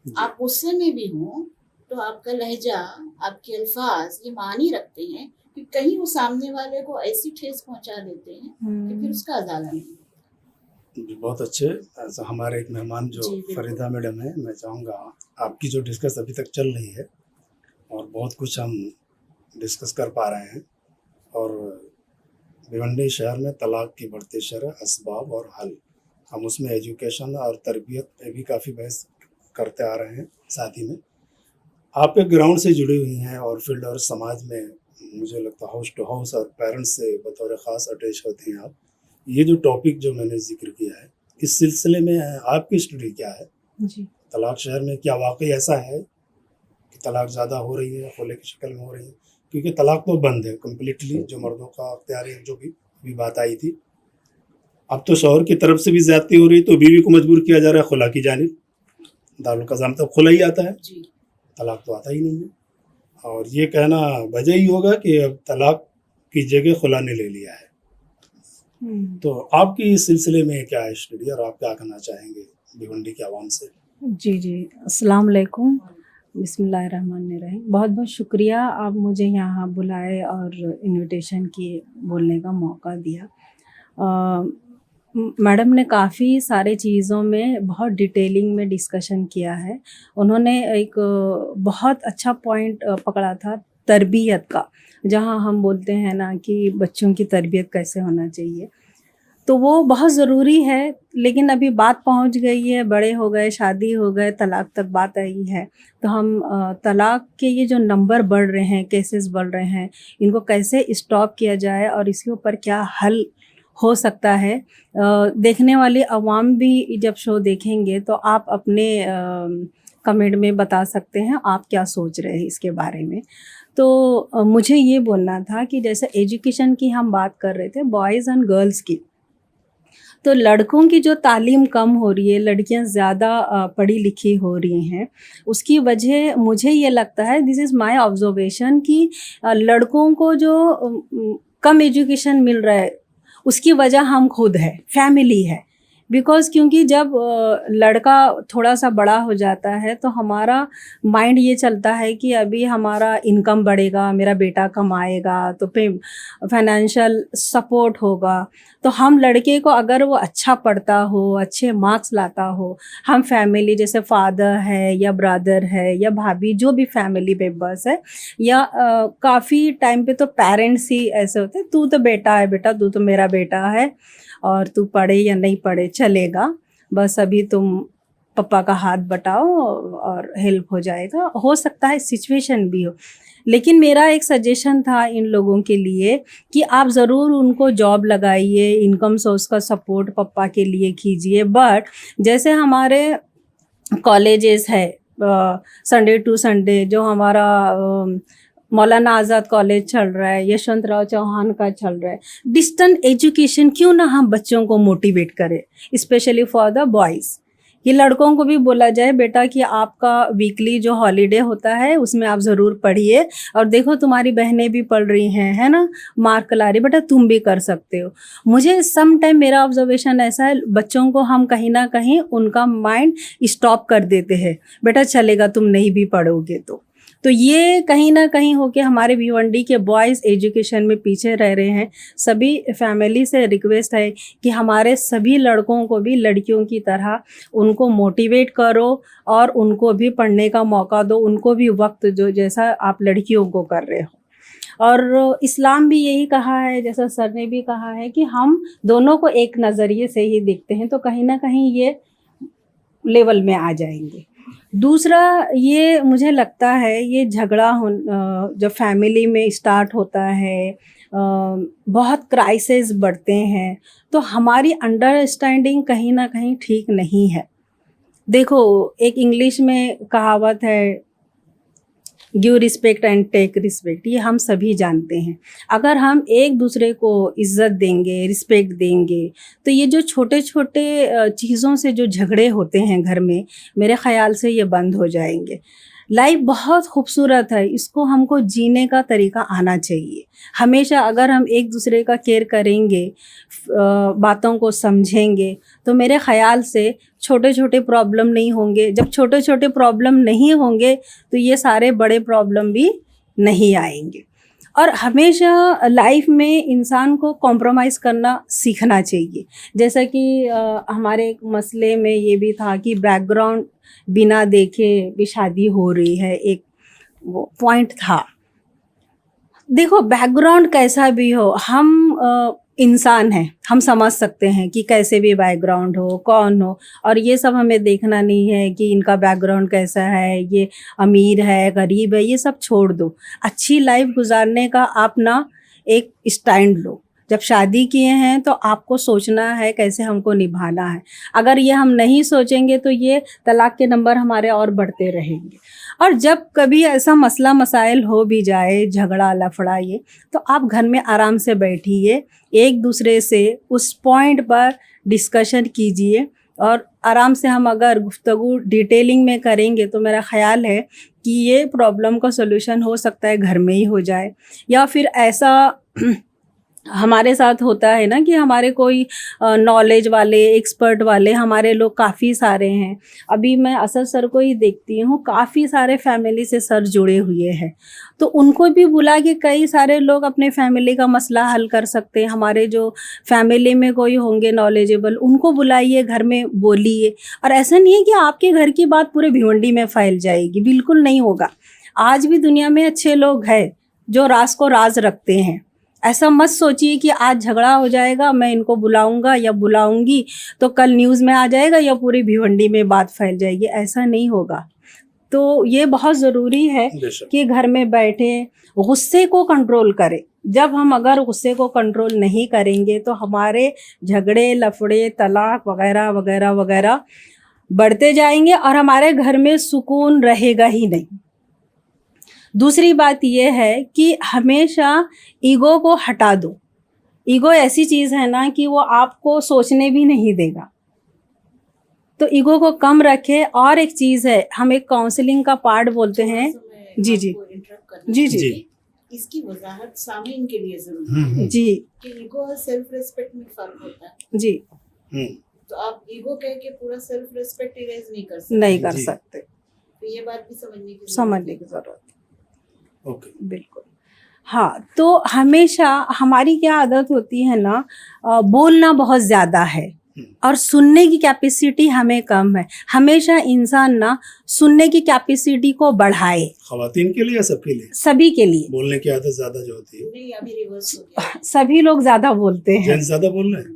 آپ غصے میں بھی ہوں تو آپ کا لہجہ، آپ کے الفاظ یہ معنی رکھتے ہیں کہ کہیں وہ سامنے والے کو ایسی ٹھیس پہنچا دیتے ہیں کہ پھر اس کا ازالہ نہیں. بہت اچھے. ہمارے ایک مہمان جو فریدہ میڈم ہے، میں چاہوں گا آپ کی جو ڈسکس ابھی تک چل رہی ہے اور بہت کچھ ہم ڈسکس کر پا رہے ہیں، اور بھیونڈی شہر میں طلاق کی بڑھتی شرح، اسباب اور حل، ہم اس میں ایجوکیشن اور تربیت پہ بھی کافی بحث کرتے آ رہے ہیں. ساتھ ہی میں آپ ایک گراؤنڈ سے جڑی ہوئی ہیں اور فیلڈ اور سماج میں مجھے لگتا ہے ہاؤس ٹو ہاؤس اور پیرنٹس سے بطور خاص اٹیچ ہوتی ہیں آپ. یہ جو ٹاپک جو میں نے ذکر کیا ہے، اس سلسلے میں آپ کی اسٹڈی کیا ہے؟ جی، طلاق شہر میں کیا واقعی ایسا ہے کہ طلاق زیادہ ہو رہی ہے، خلع کی شکل میں ہو رہی ہے؟ کیونکہ طلاق تو بند ہے کمپلیٹلی، جو مردوں کا اختیاری جو بھی بات آئی تھی. اب تو شوہر کی طرف سے بھی زیادتی ہو رہی تو بیوی کو مجبور کیا جا رہا ہے خلع کی جانب. دارالقضا میں تو خلع ہی آتا ہے، طلاق تو آتا ہی نہیں ہے. اور یہ کہنا وجہ ہی ہوگا کہ اب طلاق کی جگہ خلع نے لے لیا ہے. تو آپ کی اس سلسلے میں کیا ہے اسٹڈی اور آپ کیا کہنا چاہیں گے بھیونڈی کے عوام سے؟ جی السلام علیکم، بسم اللہ الرحمن الرحیم. بہت بہت شکریہ آپ مجھے یہاں بلائے اور انویٹیشن کی بولنے کا موقع دیا. میڈم نے کافی سارے چیزوں میں بہت ڈیٹیلنگ میں ڈسکشن کیا ہے. انہوں نے ایک بہت اچھا پوائنٹ پکڑا تھا تربیت کا، جہاں ہم بولتے ہیں نا کہ بچوں کی تربیت کیسے ہونا چاہیے. تو وہ بہت ضروری ہے. لیکن ابھی بات پہنچ گئی ہے, بڑے ہو گئے, شادی ہو گئے, طلاق تک بات آئی ہے, تو ہم طلاق کے یہ جو نمبر بڑھ رہے ہیں, کیسز بڑھ رہے ہیں, ان کو کیسے اسٹاپ کیا جائے اور اس کے اوپر کیا حل ہو سکتا ہے. دیکھنے والی عوام بھی جب شو دیکھیں گے تو آپ اپنے کمنٹ میں بتا سکتے ہیں آپ کیا سوچ رہے ہیں اس کے بارے میں. تو مجھے یہ بولنا تھا کہ جیسے ایجوکیشن کی ہم بات کر رہے تھے, بوائز اینڈ گرلز کی, تو لڑکوں کی جو تعلیم کم ہو رہی ہے, لڑکیاں زیادہ پڑھی لکھی ہو رہی ہیں, اس کی وجہ مجھے یہ لگتا ہے, دس از مائی آبزرویشن, کہ لڑکوں کو جو کم ایجوکیشن مل رہا ہے اس کی وجہ ہم خود ہے, فیملی ہے. بیکاز کیونکہ جب لڑکا تھوڑا سا بڑا ہو جاتا ہے تو ہمارا مائنڈ یہ چلتا ہے کہ ابھی ہمارا انکم بڑھے گا, میرا بیٹا کمائے گا تو پھر فائنینشیل سپورٹ ہوگا. تو ہم لڑکے کو اگر وہ اچھا پڑھتا ہو, اچھے مارکس لاتا ہو, ہم فیملی جیسے فادر ہے یا برادر ہے یا بھابھی, جو بھی فیملی ممبرس ہے, یا کافی ٹائم پہ تو پیرنٹس ہی ایسے ہوتے ہیں, تو بیٹا ہے, بیٹا تو میرا بیٹا ہے اور تو پڑھے یا نہیں پڑھے چلے گا, بس ابھی تم پپا کا ہاتھ بٹاؤ اور ہیلپ ہو جائے گا. ہو سکتا ہے سچویشن بھی ہو, لیکن میرا ایک سجیشن تھا ان لوگوں کے لیے کہ آپ ضرور ان کو جاب لگائیے, انکم سورس کا سپورٹ پپا کے لیے کیجیے. بٹ جیسے ہمارے کالجز ہے سنڈے ٹو سنڈے, جو ہمارا مولانا آزاد کالج چل رہا ہے, یشونت راؤ چوہان کا چل رہا ہے, ڈسٹنٹ ایجوکیشن, کیوں نہ ہم بچوں کو موٹیویٹ کریں, اسپیشلی فار دا بوائز. یہ لڑکوں کو بھی بولا جائے بیٹا کہ آپ کا ویکلی جو ہالیڈے ہوتا ہے اس میں آپ ضرور پڑھیے, اور دیکھو تمہاری بہنیں بھی پڑھ رہی ہیں, ہے نا, مارک لا رہی, بیٹا تم بھی کر سکتے ہو. مجھے سم ٹائم میرا آبزرویشن ایسا ہے, بچوں کو ہم کہیں نہ کہیں ان کا مائنڈ اسٹاپ کر دیتے ہیں, بیٹا چلے گا تم نہیں بھی پڑھو گے تو یہ کہیں نہ کہیں ہو کے ہمارے بھیونڈی کے بوائز ایجوکیشن میں پیچھے رہ رہے ہیں. سبھی فیملی سے ریکویسٹ ہے کہ ہمارے سبھی لڑکوں کو بھی لڑکیوں کی طرح ان کو موٹیویٹ کرو اور ان کو بھی پڑھنے کا موقع دو, ان کو بھی وقت جو جیسا آپ لڑکیوں کو کر رہے ہو. اور اسلام بھی یہی کہا ہے, جیسا سر نے بھی کہا ہے, کہ ہم دونوں کو ایک نظریے سے ہی دیکھتے ہیں, تو کہیں نہ کہیں یہ لیول میں آ جائیں گے. دوسرا یہ مجھے لگتا ہے, یہ جھگڑا جب فیملی میں اسٹارٹ ہوتا ہے, بہت کرائسس بڑھتے ہیں, تو ہماری انڈرسٹینڈنگ کہیں نہ کہیں ٹھیک نہیں ہے. دیکھو ایک انگلش میں کہاوت ہے, give respect and take respect, یہ ہم سبھی جانتے ہیں. اگر ہم ایک دوسرے کو عزت دیں گے, رسپیکٹ دیں گے, تو یہ جو چھوٹے چھوٹے چیزوں سے جو جھگڑے ہوتے ہیں گھر میں, میرے خیال سے یہ بند ہو جائیں گے. لائف بہت خوبصورت ہے, اس کو ہم کو جینے کا طریقہ آنا چاہیے. ہمیشہ اگر ہم ایک دوسرے کا کیئر کریں گے, باتوں کو سمجھیں گے, تو میرے خیال سے چھوٹے چھوٹے پرابلم نہیں ہوں گے. جب چھوٹے چھوٹے پرابلم نہیں ہوں گے تو یہ سارے بڑے پرابلم بھی نہیں آئیں گے. اور ہمیشہ لائف میں انسان کو کمپرومائز کرنا سیکھنا چاہیے. جیسا کہ ہمارے ایک مسئلے میں یہ بھی تھا کہ بیک گراؤنڈ بنا دیکھے بھی شادی ہو رہی ہے, ایک وہ پوائنٹ تھا. دیکھو بیک گراؤنڈ کیسا بھی ہو, ہم انسان ہیں, ہم سمجھ سکتے ہیں کہ کیسے بھی بیک گراؤنڈ ہو, کون ہو, اور یہ سب ہمیں دیکھنا نہیں ہے کہ ان کا بیک گراؤنڈ کیسا ہے, یہ امیر ہے غریب ہے, یہ سب چھوڑ دو. اچھی لائف گزارنے کا آپ نا ایک اسٹینڈ لو. جب شادی کیے ہیں تو آپ کو سوچنا ہے کیسے ہم کو نبھانا ہے. اگر یہ ہم نہیں سوچیں گے تو یہ طلاق کے نمبر ہمارے اور بڑھتے رہیں گے. اور جب کبھی ایسا مسئلہ مسائل ہو بھی جائے, جھگڑا لفڑا, یہ تو آپ گھر میں آرام سے بیٹھیے, ایک دوسرے سے اس پوائنٹ پر ڈسکشن کیجئے, اور آرام سے ہم اگر گفتگو ڈیٹیلنگ میں کریں گے تو میرا خیال ہے کہ یہ پرابلم کا سولوشن ہو سکتا ہے گھر میں ہی ہو جائے. یا پھر ایسا ہمارے ساتھ ہوتا ہے نا کہ ہمارے کوئی نالج والے, ایکسپرٹ والے ہمارے لوگ کافی سارے ہیں. ابھی میں اسد سر کو ہی دیکھتی ہوں, کافی سارے فیملی سے سر جڑے ہوئے ہیں, تو ان کو بھی بلا کے کئی سارے لوگ اپنے فیملی کا مسئلہ حل کر سکتے ہیں. ہمارے جو فیملی میں کوئی ہوں گے نالجیبل, ان کو بلائیے, گھر میں بولیے. اور ایسا نہیں ہے کہ آپ کے گھر کی بات پورے بھیونڈی میں پھیل جائے گی, بالکل نہیں ہوگا. آج بھی دنیا میں اچھے لوگ ہیں جو راز کو راز رکھتے ہیں, ایسا مت سوچیے کہ آج جھگڑا ہو جائے گا، میں ان کو بلاؤں گا یا بلاؤں گی تو کل نیوز میں آ جائے گا یا پوری بھیونڈی میں بات پھیل جائے گی، ایسا نہیں ہوگا. تو یہ بہت ضروری ہے بے شک. کہ گھر میں بیٹھے غصے کو کنٹرول کرے. جب ہم اگر غصے کو کنٹرول نہیں کریں گے تو ہمارے جھگڑے، لفڑے، طلاق وغیرہ وغیرہ وغیرہ بڑھتے جائیں گے اور ہمارے گھر میں سکون رہے گا ہی نہیں. دوسری بات یہ ہے کہ ہمیشہ ایگو کو ہٹا دو. ایگو ایسی چیز ہے نا کہ وہ آپ کو سوچنے بھی نہیں دے گا، تو ایگو کو کم رکھے. اور ایک چیز ہے، ہم ایک کاؤنسلنگ کا پارٹ بولتے ہیں. جی جی جی جی جی. اس کی وضاحت سامعین کے لیے ضروری ہے جی کہ ایگو اور سیلف ریسپیکٹ میں فرق ہوتا ہے. جی تو آپ ایگو کہہ کے پورا سیلف ریسپیکٹ ایریز نہیں کر سکتے. نہیں کر جی. سکتے. تو یہ بات بھی سمجھنے سمجھنے کی ضرورت ہے. اوکے. بالکل. ہاں، تو ہمیشہ ہماری کیا عادت ہوتی ہے نا، بولنا بہت زیادہ ہے اور سننے کی کیپیسٹی ہمیں کم ہے. ہمیشہ انسان نا سننے کی کیپیسٹی کو بڑھائے. خواتین کے لیے یا سب کے لیے؟ سبھی کے لیے. بولنے کی عادت زیادہ جو ہوتی ہے. نہیں، ابھی ریورس ہو گیا. سبھی لوگ زیادہ بولتے ہیں. جینٹس زیادہ بول رہے ہیں.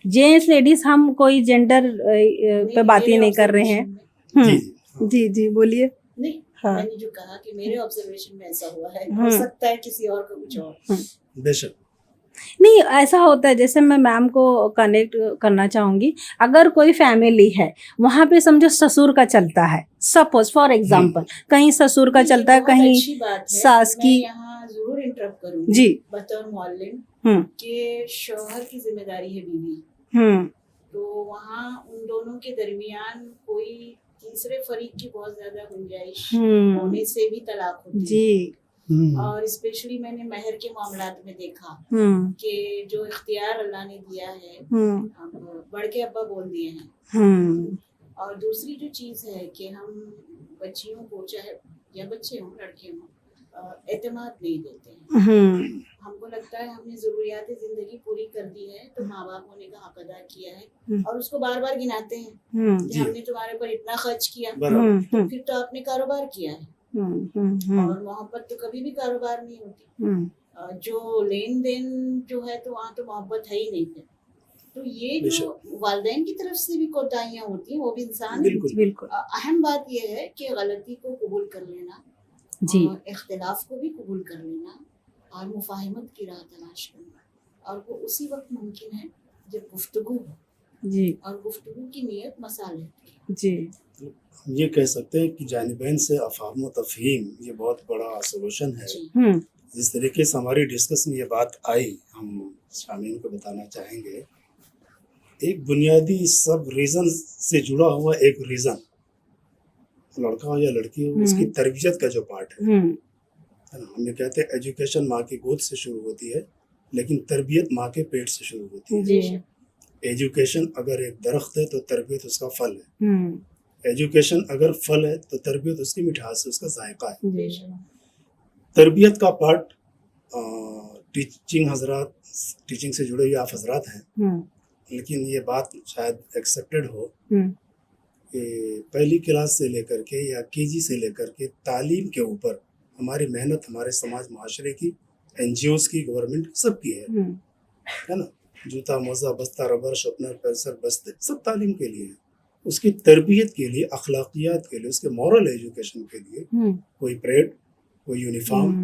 جینٹس لیڈیز ہم کوئی جینڈر پہ بات ہی نہیں کر رہے ہیں. جی جی جی بولیے. نہیں، ہاں. میں نے جو کہا کہ میرے آبزرویشن میں ایسا ہوا ہے، ہو سکتا ہے کسی اور کا کچھ اور. بے شک. نہیں، ایسا ہوتا ہے جیسے میں میم کو کنیکٹ کرنا چاہوں گی. اگر کوئی فیملی ہے وہاں پہ سمجھو سسر کا چلتا ہے، سپوز فار ایگزامپل کہیں سسر کا چلتا ہے، کہیں اچھی بات ہے. ساس کی. میں یہاں ضرور انٹرپٹ کروں گی جی. بطور معلم کہ شوہر کی ذمہ داری ہے بیوی. تو وہاں ان دونوں کے درمیان کوئی تیسرے فریق کی بہت زیادہ گنجائش ہونے سے بھی طلاق ہوتی ہے. جی. اور اسپیشلی میں نے مہر کے معاملات میں دیکھا کہ جو اختیار اللہ نے دیا ہے، اب بڑھ کے ابا بول دیے ہیں. اور دوسری جو چیز ہے کہ ہم بچیوں کو، چاہے یا بچے ہوں لڑکے ہوں، اعتماد نہیں دیتے ہیں. ہم کو لگتا ہے ہم نے ضروریات زندگی پوری کر دی ہے تو ماں باپ ہونے کا حق ادا کیا ہے، اور اس کو بار بار گناتے ہیں کہ ہم نے تمہارے پر اتنا خرچ کیا، تو پھر تو آپ نے کاروبار کیا ہے. اور محبت تو کبھی بھی کاروبار نہیں ہوتی. جو لین دین جو ہے تو وہاں تو محبت ہے ہی نہیں ہے. تو یہ جو والدین کی طرف سے بھی کوتاہیاں ہوتی ہیں، وہ بھی انسان. بالکل. اہم بات یہ ہے کہ غلطی کو قبول کر لینا، جی. اور اختلاف کو بھی قبول کر لینا، اور مفاہمت کی راہ تلاش کرنا. اور وہ اسی وقت ممکن ہے جب گفتگو ہو. جی. اور گفتگو کی نیت مصالحت کی. جی. ہم یہ کہہ سکتے ہیں کہ جانبین سے افہام و تفہیم یہ بہت بڑا سولوشن ہے. جس طریقے سے ہماری ڈسکس میں یہ بات آئی، ہم سامعین کو بتانا چاہیں گے. ایک بنیادی سب ریزن سے جڑا ہوا ایک ریزن، لڑکا ہو یا لڑکی ہو، اس کی تربیت کا جو پارٹ ہے. ہم یہ کہتے ہیں ایجوکیشن ماں کی گود سے شروع ہوتی ہے، لیکن تربیت ماں کے پیٹ سے شروع ہوتی ہے. ایجوکیشن اگر ایک درخت ہے تو تربیت اس کا پھل ہے. ایجوکیشن اگر پھل ہے تو تربیت اس کی مٹھاس ہے، اس کا ذائقہ ہے. تربیت کا پارٹ ٹیچنگ حضرات، ٹیچنگ سے جڑے ہوئے آپ حضرات ہیں، لیکن یہ بات شاید ایکسیپٹیڈ ہو کہ پہلی کلاس سے لے کر کے یا کے جی سے لے کر کے تعلیم کے اوپر ہماری محنت ہمارے سماج معاشرے کی، این جی اوز کی، گورنمنٹ سب کی ہے نا. جوتا، موزہ، بستہ، ربر، شاپنر، پینسل، بستے سب تعلیم کے لیے ہے. اس کی تربیت کے لیے، اخلاقیات کے لیے، اس کے مورل ایجوکیشن کے لیے کوئی پریڈ، کوئی یونیفارم،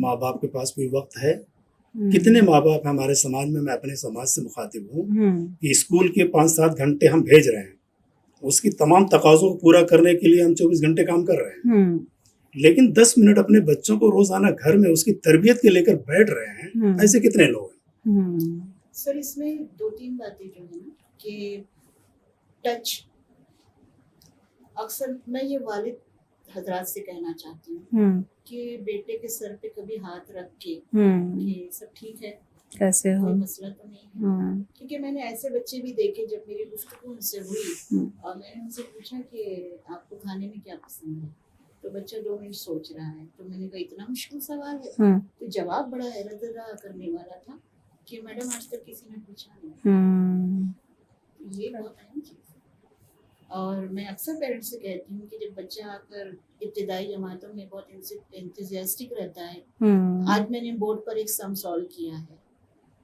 ماں باپ کے پاس کوئی وقت ہے. کتنے ماں باپ ہمارے سماج میں اپنے سماج سے مخاطب ہوں کہ اسکول کے 5-7 گھنٹے ہم بھیج رہے ہیں، اس کی تمام تقاضوں کو پورا کرنے کے لیے ہم 24 گھنٹے کام کر رہے ہیں، لیکن 10 منٹ اپنے بچوں کو روزانہ گھر میں اس کی تربیت کے لے کر بیٹھ رہے ہیں. ایسے کتنے لوگ ہیں؟ سر اس میں 2-3 باتیں جو ہیں کہ ٹچ، اکثر میں یہ والد حضرات سے کہنا چاہتی ہوں کہ بیٹے کے سر پہ کبھی ہاتھ رکھ کے کہ سب ٹھیک ہے، کیسے ہو، کوئی مسئلہ تو نہیں ہے. کیونکہ میں نے ایسے بچے بھی دیکھے، جب میری گفتگو ان سے ہوئی اور میں نے ان سے پوچھا کہ آپ کو کھانے میں کیا پسند ہے، تو بچہ 2 منٹ سوچ رہا ہے. تو میں نے کہا اتنا مشکل سوال ہے. تو جواب بڑا حیرت زدہ کرنے والا تھا کہ میڈم آج تک کسی نے پوچھا نہیں. یہ بہت اہم چیز ہے. اور میں اکثر پیرنٹس سے کہتی ہوں کہ جب بچہ آ کر ابتدائی جماعتوں میں بہت انتھوزیاسٹک رہتا ہے. ہوں آج میں نے بورڈ پر ایک سم سالو کیا ہے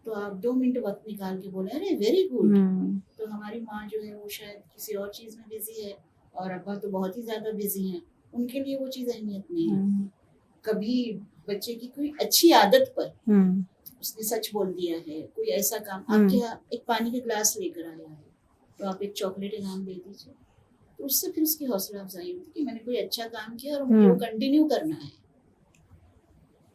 تو آپ 2 منٹ وقت نکال کے بولے ارے ویری گڈ. ہوں تو ہماری ماں جو ہے وہ شاید کسی اور چیز میں بزی ہے اور ابا تو بہت ہی زیادہ بزی ہیں, ان کے لیے وہ چیز اہمیت نہیں ہے. کبھی بچے کی کوئی اچھی عادت پر ہوں اس نے سچ بول دیا ہے, کوئی ایسا کام, آپ کے یہاں ایک پانی کا گلاس لے کر آیا ہے تو آپ ایک چاکلیٹ انعام دے دیجیے, تو اس سے پھر اس کی حوصلہ افزائی ہوتی ہے کہ میں نے کوئی اچھا کام کیا اور مجھے وہ کنٹینیو کرنا ہے.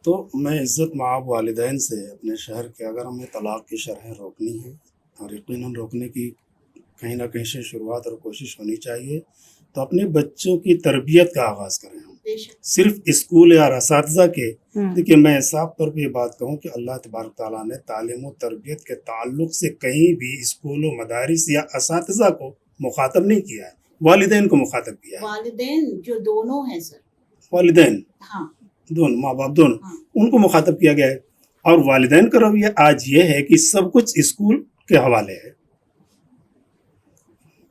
تو میں عزت مآب والدین سے اپنے شہر کے, اگر ہمیں طلاق کی شرحیں روکنی ہے اور یقیناً روکنے کی کہیں نہ کہیں سے شروعات اور کوشش ہونی چاہیے, تو اپنے بچوں کی تربیت کا آغاز کریں ہم, بے شک صرف اسکول یا اساتذہ کے. دیکھیے میں صاف طور پہ یہ بات کہوں کہ اللہ تبارک تعالیٰ نے تعلیم و تربیت کے تعلق سے کہیں بھی اسکول و مدارس یا اساتذہ کو مخاطب نہیں کیا ہے, والدین کو مخاطب کیا ہے. والدین جو دونوں ہیں سر, والدین ہاں دونوں, ماں باپ دونوں, ہاں ان کو مخاطب کیا گیا ہے. اور والدین کا رویہ آج یہ ہے کہ سب کچھ اسکول کے حوالے ہے.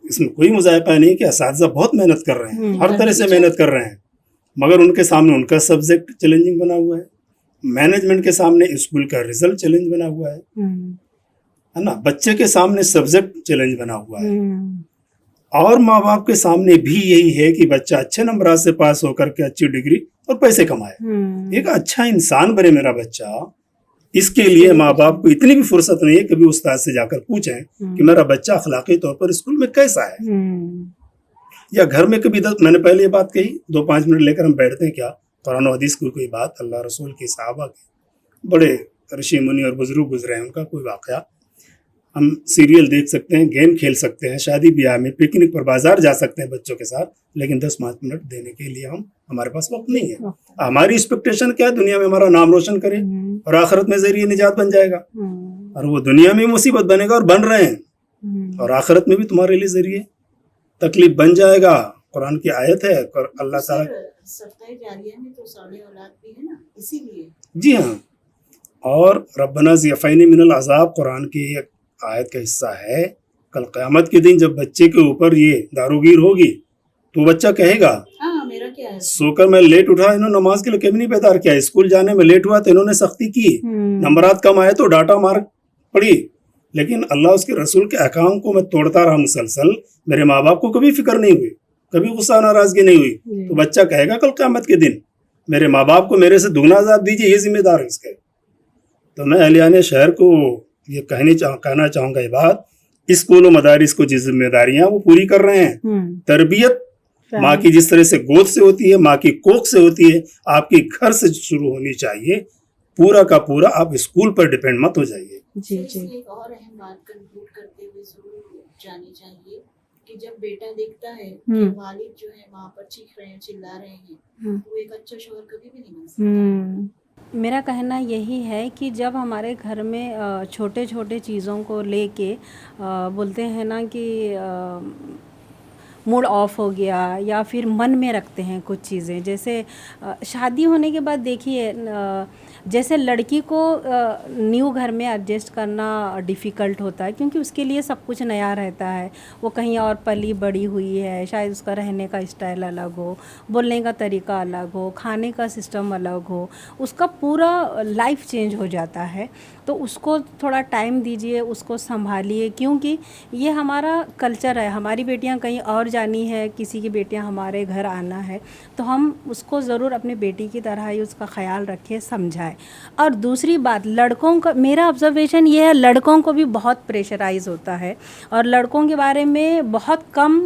اس میں کوئی مذائقہ نہیں کہ اساتذہ بہت محنت کر رہے ہیں, ہر طرح سے محنت کر رہے ہیں, مگر ان کے سامنے ان کا سبجیکٹ چیلنجنگ بنا ہوا ہے, مینجمنٹ کے سامنے اسکول کا رزلٹ چیلنج بنا ہوا ہے نا, بچے کے سامنے سبجیکٹ چیلنج بنا ہوا ہے, اور ماں باپ کے سامنے بھی یہی ہے کہ بچہ اچھے نمبرات سے پاس ہو کر کے اچھی ڈگری اور پیسے کمائے, ایک اچھا انسان بنے میرا بچہ. اس کے لیے ماں باپ کو اتنی بھی فرصت نہیں ہے کبھی استاد سے جا کر پوچھیں کہ میرا بچہ اخلاقی طور پر اسکول میں کیسا ہے, یا گھر میں کبھی میں نے پہلے یہ بات کہی 2-5 منٹ لے کر ہم بیٹھتے ہیں کیا, قرآن و حدیث کی کوئی بات, اللہ رسول کی, صحابہ کے بڑے رشی منی اور بزرگ گزرے ہیں, ان کا کوئی واقعہ, ہم سیریل دیکھ سکتے ہیں, گیم کھیل سکتے ہیں, شادی بیاہ میں پکنک پر بازار جا سکتے ہیں بچوں کے ساتھ, لیکن 10-5 منٹ دینے کے لیے ہمارے پاس وقت نہیں ہے. ہماری ایکسپیکٹیشن کیا ہے, دنیا میں ہمارا نام روشن کرے اور آخرت میں ذریعہ نجات بن جائے گا, اور وہ دنیا میں مصیبت بنے گا اور بن رہے ہیں, اور آخرت میں بھی تمہارے لیے ذریعہ تکلیف بن جائے گا. قرآن کی آیت ہے, اور اللہ تعالیٰ صدقہ جاریہ میں تو صالح اولاد بھی ہے نا, اسی لیے. جی ہاں, اور ربنا ضیعفین من العذاب قرآن کی ایک آیت کا حصہ ہے. کل قیامت کے دن جب بچے کے اوپر یہ داروگیر ہوگی تو بچہ کہے گا ہاں میرا کیا ہے, سو کر میں لیٹ اٹھا, انہوں نے نماز کے لیے کبھی نہیں بیدار کیا, اسکول جانے میں لیٹ ہوا تو انہوں نے سختی کی, نمبرات کم آئے تو ڈاٹا مار پڑی, لیکن اللہ اس کے رسول کے احکام کو میں توڑتا رہا مسلسل, میرے ماں باپ کو کبھی فکر نہیں ہوئی, کبھی غصہ ناراضگی نہیں ہوئی. تو بچہ کہے گا کل قیامت کے دن میرے ماں باپ کو میرے سے دگنا عذاب دیجیے, یہ ذمہ دار ہے اس کے. تو میں اہلیان شہر کو یہ کہنا چاہوں گا یہ بات, اسکول و مدارس کو جس ذمہ داریاں وہ پوری کر رہے ہیں, تربیت ماں کی جس طرح سے گود سے ہوتی ہے, ماں کی کوکھ سے ہوتی ہے, آپ کی گھر سے شروع ہونی چاہیے. پورا کا پورا آپ اسکول پر ڈیپینڈ مت ہو جائیے. جی جی. ایک اور اہم بات کنکلوڈ کرتے ہوئے ضرور جانی چاہیے کہ جب بیٹا دیکھتا ہے کہ والد جو ہے ماں پر چیخ رہے ہیں, چلا رہے ہیں, تو ایک اچھا شوہر کبھی بھی نہیں بن سکتا. میرا کہنا یہی ہے کہ جب ہمارے گھر میں چھوٹے چھوٹے چیزوں کو لے کے بولتے ہیں نا کہ موڈ آف ہو گیا, یا پھر من میں رکھتے ہیں کچھ چیزیں, جیسے شادی ہونے کے بعد دیکھیے جیسے لڑکی کو نیو گھر میں ایڈجسٹ کرنا ڈیفیکلٹ ہوتا ہے, کیونکہ اس کے لیے سب کچھ نیا رہتا ہے, وہ کہیں اور پلی بڑی ہوئی ہے, شاید اس کا رہنے کا اسٹائل الگ ہو, بولنے کا طریقہ الگ ہو, کھانے کا سسٹم الگ ہو, اس کا پورا لائف چینج ہو جاتا ہے. تو اس کو تھوڑا ٹائم دیجئے, اس کو سنبھالیے, کیونکہ یہ ہمارا کلچر ہے. ہماری بیٹیاں کہیں اور جانی ہے, کسی کی بیٹیاں ہمارے گھر آنا ہے, تو ہم اس کو ضرور اپنی بیٹی کی طرح ہی اس کا خیال رکھیں, سمجھائیں. اور دوسری بات, لڑکوں کا میرا آبزرویشن یہ ہے, لڑکوں کو بھی بہت پریشرائز ہوتا ہے, اور لڑکوں کے بارے میں بہت کم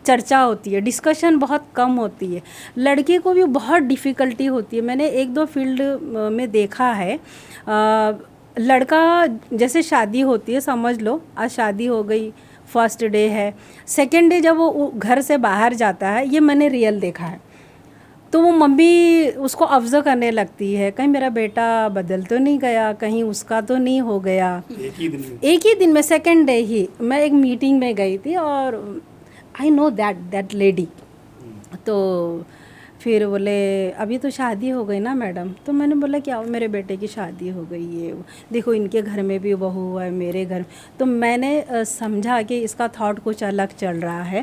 چرچا ہوتی ہے, ڈسکشن بہت کم ہوتی ہے. لڑکے کو بھی بہت ڈیفیکلٹی ہوتی ہے. میں نے 1-2 فیلڈ میں دیکھا ہے, لڑکا جیسے شادی ہوتی ہے, سمجھ لو آج شادی ہو گئی, فرسٹ ڈے ہے, سیکنڈ ڈے جب وہ گھر سے باہر جاتا ہے, یہ میں نے ریئل دیکھا ہے, تو وہ ممی اس کو آبزرو کرنے لگتی ہے, کہیں میرا بیٹا بدل تو نہیں گیا, کہیں اس کا تو نہیں ہو گیا. ایک ہی دن میں سیکنڈ ڈے ہی میں ایک میٹنگ میں گئی تھی, اور آئی نو دیٹ لیڈی. تو پھر بولے ابھی تو شادی ہو گئی نا میڈم, تو میں نے بولا کیا میرے بیٹے کی شادی ہو گئی ہے, دیکھو ان کے گھر میں بھی بہو ہے, میرے گھر. تو میں نے سمجھا کہ اس کا تھاٹ کچھ الگ چل رہا ہے.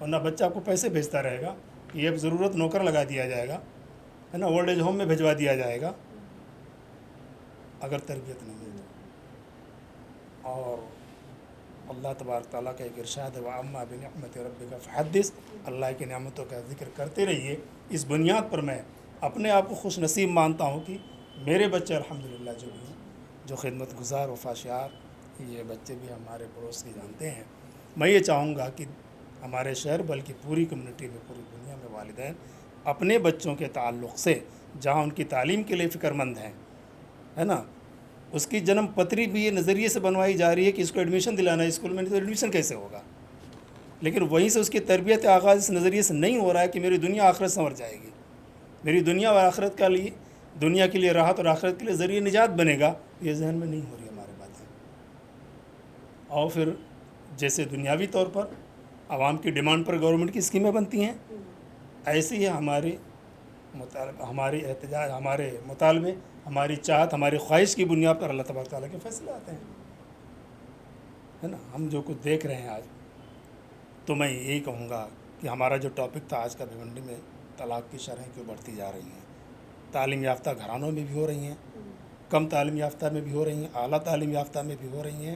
ورنہ بچہ کو پیسے بھیجتا رہے گا کہ یہ ضرورت نوکر لگا دیا جائے گا، ہے نا، اولڈ ایج ہوم میں بھجوا دیا جائے گا اگر تربیت نہیں ہے تو۔ اور اللہ تبارک تعالیٰ کا ایک ارشاد ہے وَأَمَّا بِنِعْمَةِ رَبِّكَ فَحَدِّثْ، اللہ کی نعمتوں کا ذکر کرتے رہیے۔ اس بنیاد پر میں اپنے آپ کو خوش نصیب مانتا ہوں کہ میرے بچے الحمدللہ جو بھی ہیں، جو خدمت گزار وفاشیار، یہ بچے بھی ہمارے پڑوس کے جانتے ہیں۔ میں یہ چاہوں گا کہ ہمارے شہر بلکہ پوری کمیونٹی میں، پوری دنیا میں والدین اپنے بچوں کے تعلق سے جہاں ان کی تعلیم کے لیے فکر مند ہیں، ہے نا، اس کی جنم پتری بھی یہ نظریے سے بنوائی جا رہی ہے کہ اس کو ایڈمیشن دلانا ہے اسکول میں، تو ایڈمیشن کیسے ہوگا؟ لیکن وہیں سے اس کی تربیت آغاز اس نظریے سے نہیں ہو رہا ہے کہ میری دنیا آخرت سنور جائے گی، میری دنیا اور آخرت کا لیے، دنیا کے لیے راحت اور آخرت کے لیے ذریعہ نجات بنے گا، یہ ذہن میں نہیں ہو رہی ہمارے باتیں۔ اور پھر جیسے دنیاوی طور پر عوام کی ڈیمانڈ پر گورنمنٹ کی اسکیمیں بنتی ہیں، ایسے ہی ہماری احتجاج، ہمارے مطالبے، ہماری چاہت، ہماری خواہش کی بنیاد پر اللہ تبارک تعالیٰ کے فیصلے آتے ہیں، ہے نا۔ ہم جو کچھ دیکھ رہے ہیں آج، تو میں یہی کہوں گا کہ ہمارا جو ٹاپک تھا آج کا بھیونڈی میں، طلاق کی شرحیں کیوں بڑھتی جا رہی ہیں، تعلیم یافتہ گھرانوں میں بھی ہو رہی ہیں، کم تعلیم یافتہ میں بھی ہو رہی ہیں، اعلیٰ تعلیم یافتہ میں بھی ہو رہی ہیں۔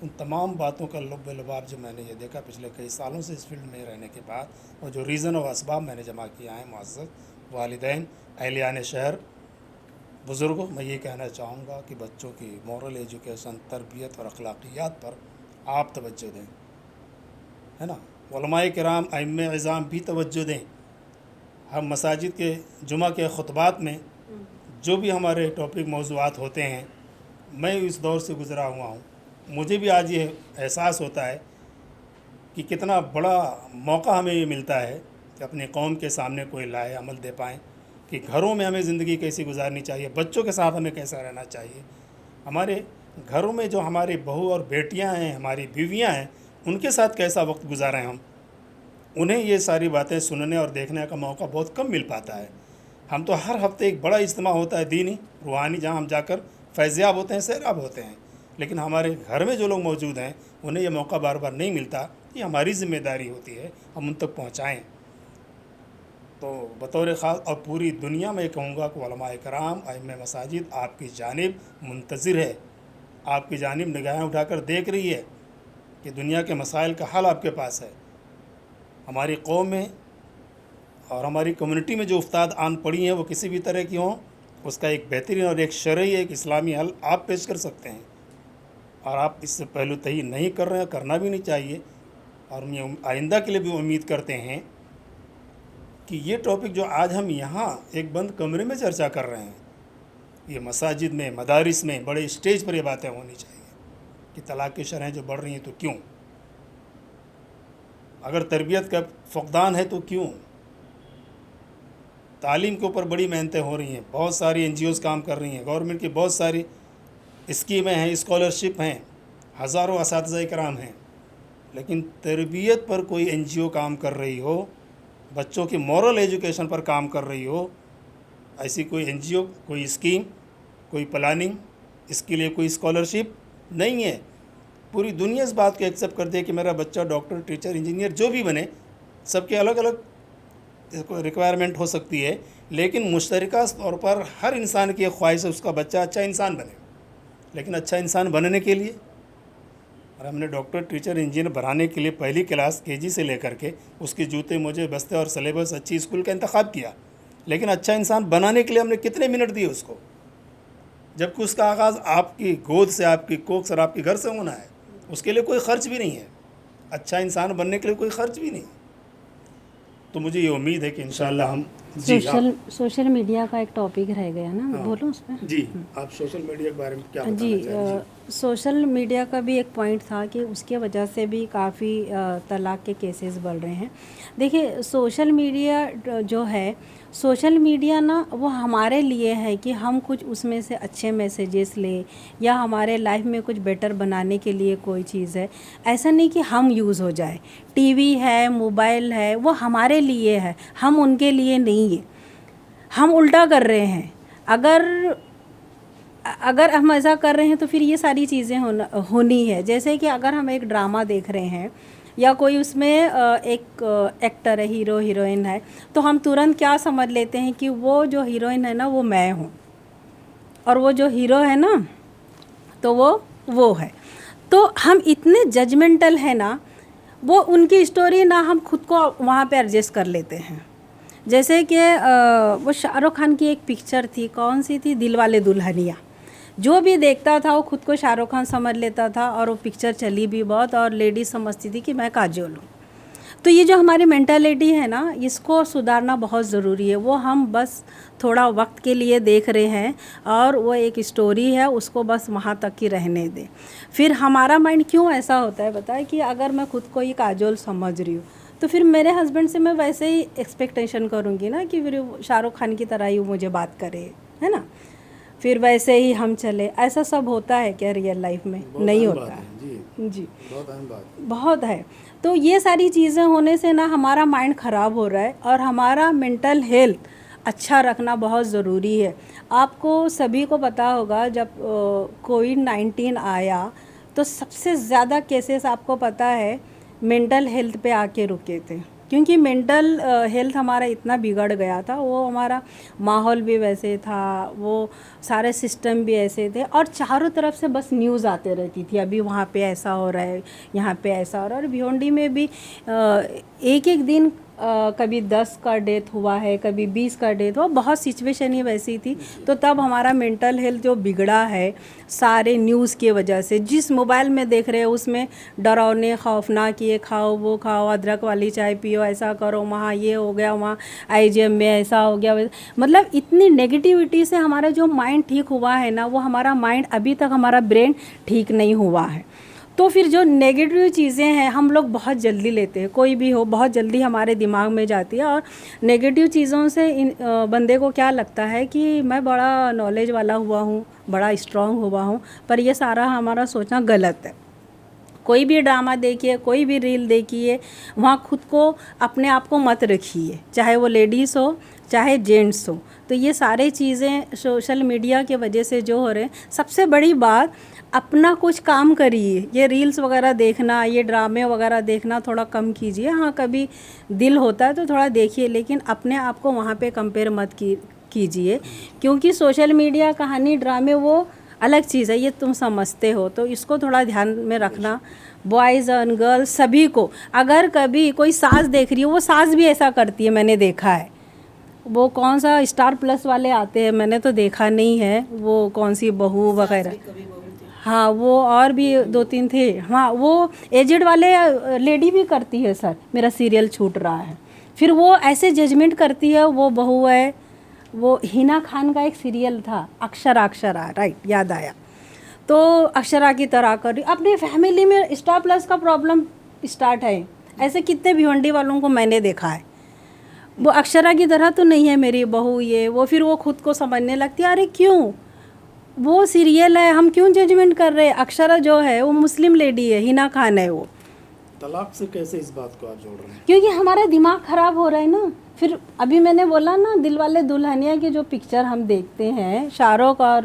ان تمام باتوں کا لب لباب جو میں نے یہ دیکھا پچھلے کئی سالوں سے اس فیلڈ میں رہنے کے بعد، اور جو ریزن اور اسباب میں نے جمع کیا ہیں، معزز والدین، اہلیان شہر، بزرگوں، میں یہ کہنا چاہوں گا کہ بچوں کی مورل ایجوکیشن، تربیت اور اخلاقیات پر آپ توجہ دیں، ہے نا، علماء کرام، ائمہ اعظام بھی توجہ دیں۔ ہم مساجد کے جمعہ کے خطبات میں جو بھی ہمارے ٹاپک موضوعات ہوتے ہیں، میں اس دور سے گزرا ہوا ہوں، مجھے بھی آج یہ احساس ہوتا ہے کہ کتنا بڑا موقع ہمیں یہ ملتا ہے کہ اپنی قوم کے سامنے کوئی لائے عمل دے پائیں کہ گھروں میں ہمیں زندگی کیسی گزارنی چاہیے، بچوں کے ساتھ ہمیں کیسا رہنا چاہیے، ہمارے گھروں میں جو ہماری بہو اور بیٹیاں ہیں، ہماری بیویاں ہیں، ان کے ساتھ کیسا وقت گزاریں ہم، انہیں یہ ساری باتیں سننے اور دیکھنے کا موقع بہت کم مل پاتا ہے۔ ہم تو ہر ہفتے ایک بڑا اجتماع ہوتا ہے دینی، روحانی، جہاں ہم جا کر فیضیاب ہوتے ہیں، سیراب ہوتے ہیں، لیکن ہمارے گھر میں جو لوگ موجود ہیں انہیں یہ موقع بار بار نہیں ملتا۔ یہ ہماری ذمہ داری ہوتی ہے ہم ان تک پہنچائیں۔ تو بطور خاص اور پوری دنیا میں کہوں گا کہ علماء کرام، ائمہ مساجد آپ کی جانب منتظر ہے، آپ کی جانب نگاہیں اٹھا کر دیکھ رہی ہے کہ دنیا کے مسائل کا حل آپ کے پاس ہے۔ ہماری قوم میں اور ہماری کمیونٹی میں جو افتاد آن پڑی ہیں وہ کسی بھی طرح کی ہوں، اس کا ایک بہترین اور ایک شرعی، ایک اسلامی حل آپ پیش کر سکتے ہیں، اور آپ اس سے پہلو تہی نہیں کر رہے ہیں، کرنا بھی نہیں چاہیے۔ اور ہم یہ آئندہ کے لیے بھی امید کرتے ہیں کہ یہ ٹاپک جو آج ہم یہاں ایک بند کمرے میں چرچا کر رہے ہیں، یہ مساجد میں، مدارس میں، بڑے اسٹیج پر یہ باتیں ہونی چاہیے کہ طلاق کی شرحیں جو بڑھ رہی ہیں تو کیوں، اگر تربیت کا فقدان ہے تو کیوں، تعلیم کے اوپر بڑی محنتیں ہو رہی ہیں، بہت ساری این جی اوز کام کر رہی ہیں، گورنمنٹ کی بہت ساری اسکیمیں ہیں، اسکالرشپ ہیں، ہزاروں اساتذہ کرام ہیں، لیکن تربیت پر کوئی این جی او کام کر رہی ہو، بچوں کی مورل ایجوکیشن پر کام کر رہی ہو، ایسی کوئی این جی او، کوئی اسکیم، کوئی پلاننگ، اس کے لیے کوئی اسکالرشپ نہیں ہے۔ پوری دنیا اس بات کو ایکسیپٹ کرتی ہے کہ میرا بچہ ڈاکٹر، ٹیچر، انجینئر جو بھی بنے، سب کے الگ الگ ریکوائرمنٹ ہو سکتی ہے، لیکن مشترکہ طور پر ہر انسان کی ایک خواہش ہے اس کا بچہ اچھا انسان بنے، لیکن اچھا انسان بننے کے لیے، اور ہم نے ڈاکٹر، ٹیچر، انجینئر بنانے کے لیے پہلی کلاس کے جی سے لے کر کے اس کے جوتے، موجے، بستے اور سلیبس، اچھی اسکول کا انتخاب کیا، لیکن اچھا انسان بنانے کے لیے ہم نے کتنے منٹ دیے اس کو، جبکہ اس کا آغاز آپ کی گود سے، آپ کی کوکھ سے اور آپ کے گھر سے ہونا ہے، اس کے لیے کوئی خرچ بھی نہیں ہے، اچھا انسان بننے کے لیے کوئی خرچ بھی نہیں۔ تو مجھے یہ امید ہے کہ انشاءاللہ ہم سوشل میڈیا کا ایک ٹاپک رہ گیا نا، بولوں اس پہ؟ جی، آپ سوشل میڈیا کے بارے میں کیا بتانا جی، چاہیں گے؟ سوشل میڈیا کا بھی ایک پوائنٹ تھا کہ اس کی وجہ سے بھی کافی طلاق کے کیسز بڑھ رہے ہیں۔ دیکھیے، سوشل میڈیا جو ہے، سوشل میڈیا نا وہ ہمارے لیے ہے کہ ہم کچھ اس میں سے اچھے میسیجز لیں یا ہمارے لائف میں کچھ بیٹر بنانے کے لیے کوئی چیز ہے، ایسا نہیں کہ ہم یوز ہو جائے۔ ٹی وی ہے، موبائل ہے، وہ ہمارے لیے ہے، ہم ان کے لیے نہیں ہیں۔ ہم الٹا کر رہے ہیں۔ اگر اگر ہم ایسا کر رہے ہیں تو پھر یہ ساری چیزیں ہونی ہے. جیسے کہ اگر ہم ایک ڈرامہ دیکھ رہے ہیں یا کوئی اس میں ایک ایکٹر ہے, ہیرو ہیروئن ہے, تو ہم ترنت کیا سمجھ لیتے ہیں کہ وہ جو ہیروئن ہے نا وہ میں ہوں, اور وہ جو ہیرو ہے نا تو وہ ہے. تو ہم اتنے ججمنٹل ہیں نا, وہ ان کی اسٹوری نہ ہم خود کو وہاں پہ ایڈجسٹ کر لیتے ہیں. جیسے کہ وہ شاہ رخ خان کی ایک پکچر تھی, کون سی تھی, دل والے دلہنیا. جو بھی دیکھتا تھا وہ خود کو شاہ رخ خان سمجھ لیتا تھا, اور وہ پکچر چلی بھی بہت, اور لیڈیز سمجھتی تھی کہ میں کاجول ہوں. تو یہ جو ہماری مینٹالٹی ہے نا, اس کو سدھارنا بہت ضروری ہے. وہ ہم بس تھوڑا وقت کے لیے دیکھ رہے ہیں, اور وہ ایک اسٹوری ہے, اس کو بس وہاں تک ہی رہنے دیں. پھر ہمارا مائنڈ کیوں ایسا ہوتا ہے بتائیں, کہ اگر میں خود کو ہی کاجول سمجھ رہی ہوں تو پھر میرے ہسبینڈ سے میں ویسے ہی ایکسپیکٹیشن کروں گی نا, کہ پھر شاہ رخ خان کی طرح ہی مجھے بات کرے, ہے نا, پھر ویسے ہی ہم چلے. ایسا سب ہوتا ہے کیا ریئل لائف میں؟ نہیں ہوتا ہے. جی بہت اہم بات بہت ہے. تو یہ ساری چیزیں ہونے سے نا ہمارا مائنڈ خراب ہو رہا ہے, اور ہمارا مینٹل ہیلتھ اچھا رکھنا بہت ضروری ہے. آپ کو سبھی کو پتہ ہوگا جب کووڈ-19 آیا تو سب سے زیادہ کیسز آپ کو پتہ ہے مینٹل ہیلتھ پہ آ کے رکے تھے, کیونکہ مینٹل ہیلتھ ہمارا اتنا بگڑ گیا تھا. وہ ہمارا ماحول بھی ویسے تھا, وہ سارے سسٹم بھی ایسے تھے, اور چاروں طرف سے بس نیوز آتے رہتی تھی, ابھی وہاں پہ ایسا ہو رہا ہے, یہاں پہ ایسا ہو رہا ہے. اور بھیونڈی میں بھی ایک دن کبھی 10 کا ڈیتھ ہوا ہے, کبھی 20 کا ڈیتھ ہوا, بہت سچویشن ہی ویسی تھی. تو تب ہمارا مینٹل ہیلتھ جو بگڑا ہے سارے نیوز کی وجہ سے, جس موبائل میں دیکھ رہے ہیں اس میں ڈراؤنے خوفناک, یہ کھاؤ وہ کھاؤ, ادرک والی چائے پیو, ایسا کرو, وہاں یہ ہو گیا, وہاں IGM میں ایسا ہو گیا. مطلب اتنی نیگیٹیوٹی سے ہمارا جو مائنڈ ٹھیک ہوا ہے نا, وہ ہمارا مائنڈ ابھی تک ہمارا برین ٹھیک نہیں ہوا ہے. تو پھر جو نیگیٹیو چیزیں ہیں ہم لوگ بہت جلدی لیتے ہیں, کوئی بھی ہو بہت جلدی ہمارے دماغ میں جاتی ہے. اور نیگیٹیو چیزوں سے بندے کو کیا لگتا ہے کہ میں بڑا نالج والا ہوا ہوں, بڑا اسٹرانگ ہوا ہوں, پر یہ سارا ہمارا سوچنا غلط ہے. کوئی بھی ڈرامہ دیکھیے, کوئی بھی ریل دیکھیے, وہاں خود کو اپنے آپ کو مت رکھیے, چاہے وہ لیڈیز ہو چاہے جینٹس ہو. تو یہ سارے چیزیں سوشل میڈیا کی وجہ سے جو ہو رہے ہیں. سب سے بڑی بات, اپنا کچھ کام کریے. یہ ریلز وغیرہ دیکھنا, یہ ڈرامے وغیرہ دیکھنا تھوڑا کم کیجیے. ہاں کبھی دل ہوتا ہے تو تھوڑا دیکھیے, لیکن اپنے آپ کو وہاں پہ کمپیئر مت کیجیے, کیونکہ سوشل میڈیا, کہانی, ڈرامے وہ الگ چیز ہے, یہ تم سمجھتے ہو. تو اس کو تھوڑا دھیان میں رکھنا, بوائز اور گرلز سبھی کو. اگر کبھی کوئی ساس دیکھ رہی ہو, وہ ساس بھی ایسا کرتی ہے, میں نے دیکھا ہے. وہ کون سا اسٹار پلس والے آتے ہیں, میں نے تو دیکھا نہیں ہے, وہ کون سی بہو وغیرہ, ہاں وہ اور بھی 2-3 تھے, ہاں وہ ایجڈ والے لیڈی بھی کرتی ہے. سر میرا سیریل چھوٹ رہا ہے. پھر وہ ایسے ججمنٹ کرتی ہے, وہ بہو ہے. وہ ہینا خان کا ایک سیریل تھا, اکشرا, رائٹ, یاد آیا. تو اکشرا کی طرح کر رہی, اپنی فیملی میں اسٹار پلس کا پرابلم اسٹارٹ ہے. ایسے کتنے بھیونڈی والوں کو میں نے دیکھا ہے. وہ اکشرا کی طرح تو نہیں ہے میری بہو, یہ وہ, پھر وہ خود کو سمجھنے لگتی ہے, ارے کیوں, وہ سیریل ہے, ہم کیوں ججمنٹ کر رہے ہیں. اکشرا جو ہے وہ مسلم لیڈی ہے, ہینا خان ہے. وہ طلاق سے کیسے اس بات کو آپ جوڑ رہے ہیں؟ کیونکہ ہمارا دماغ خراب ہو رہا ہے نا. پھر ابھی میں نے بولا نا, دل والے دلہنیا کی جو پکچر ہم دیکھتے ہیں شاہ رخ اور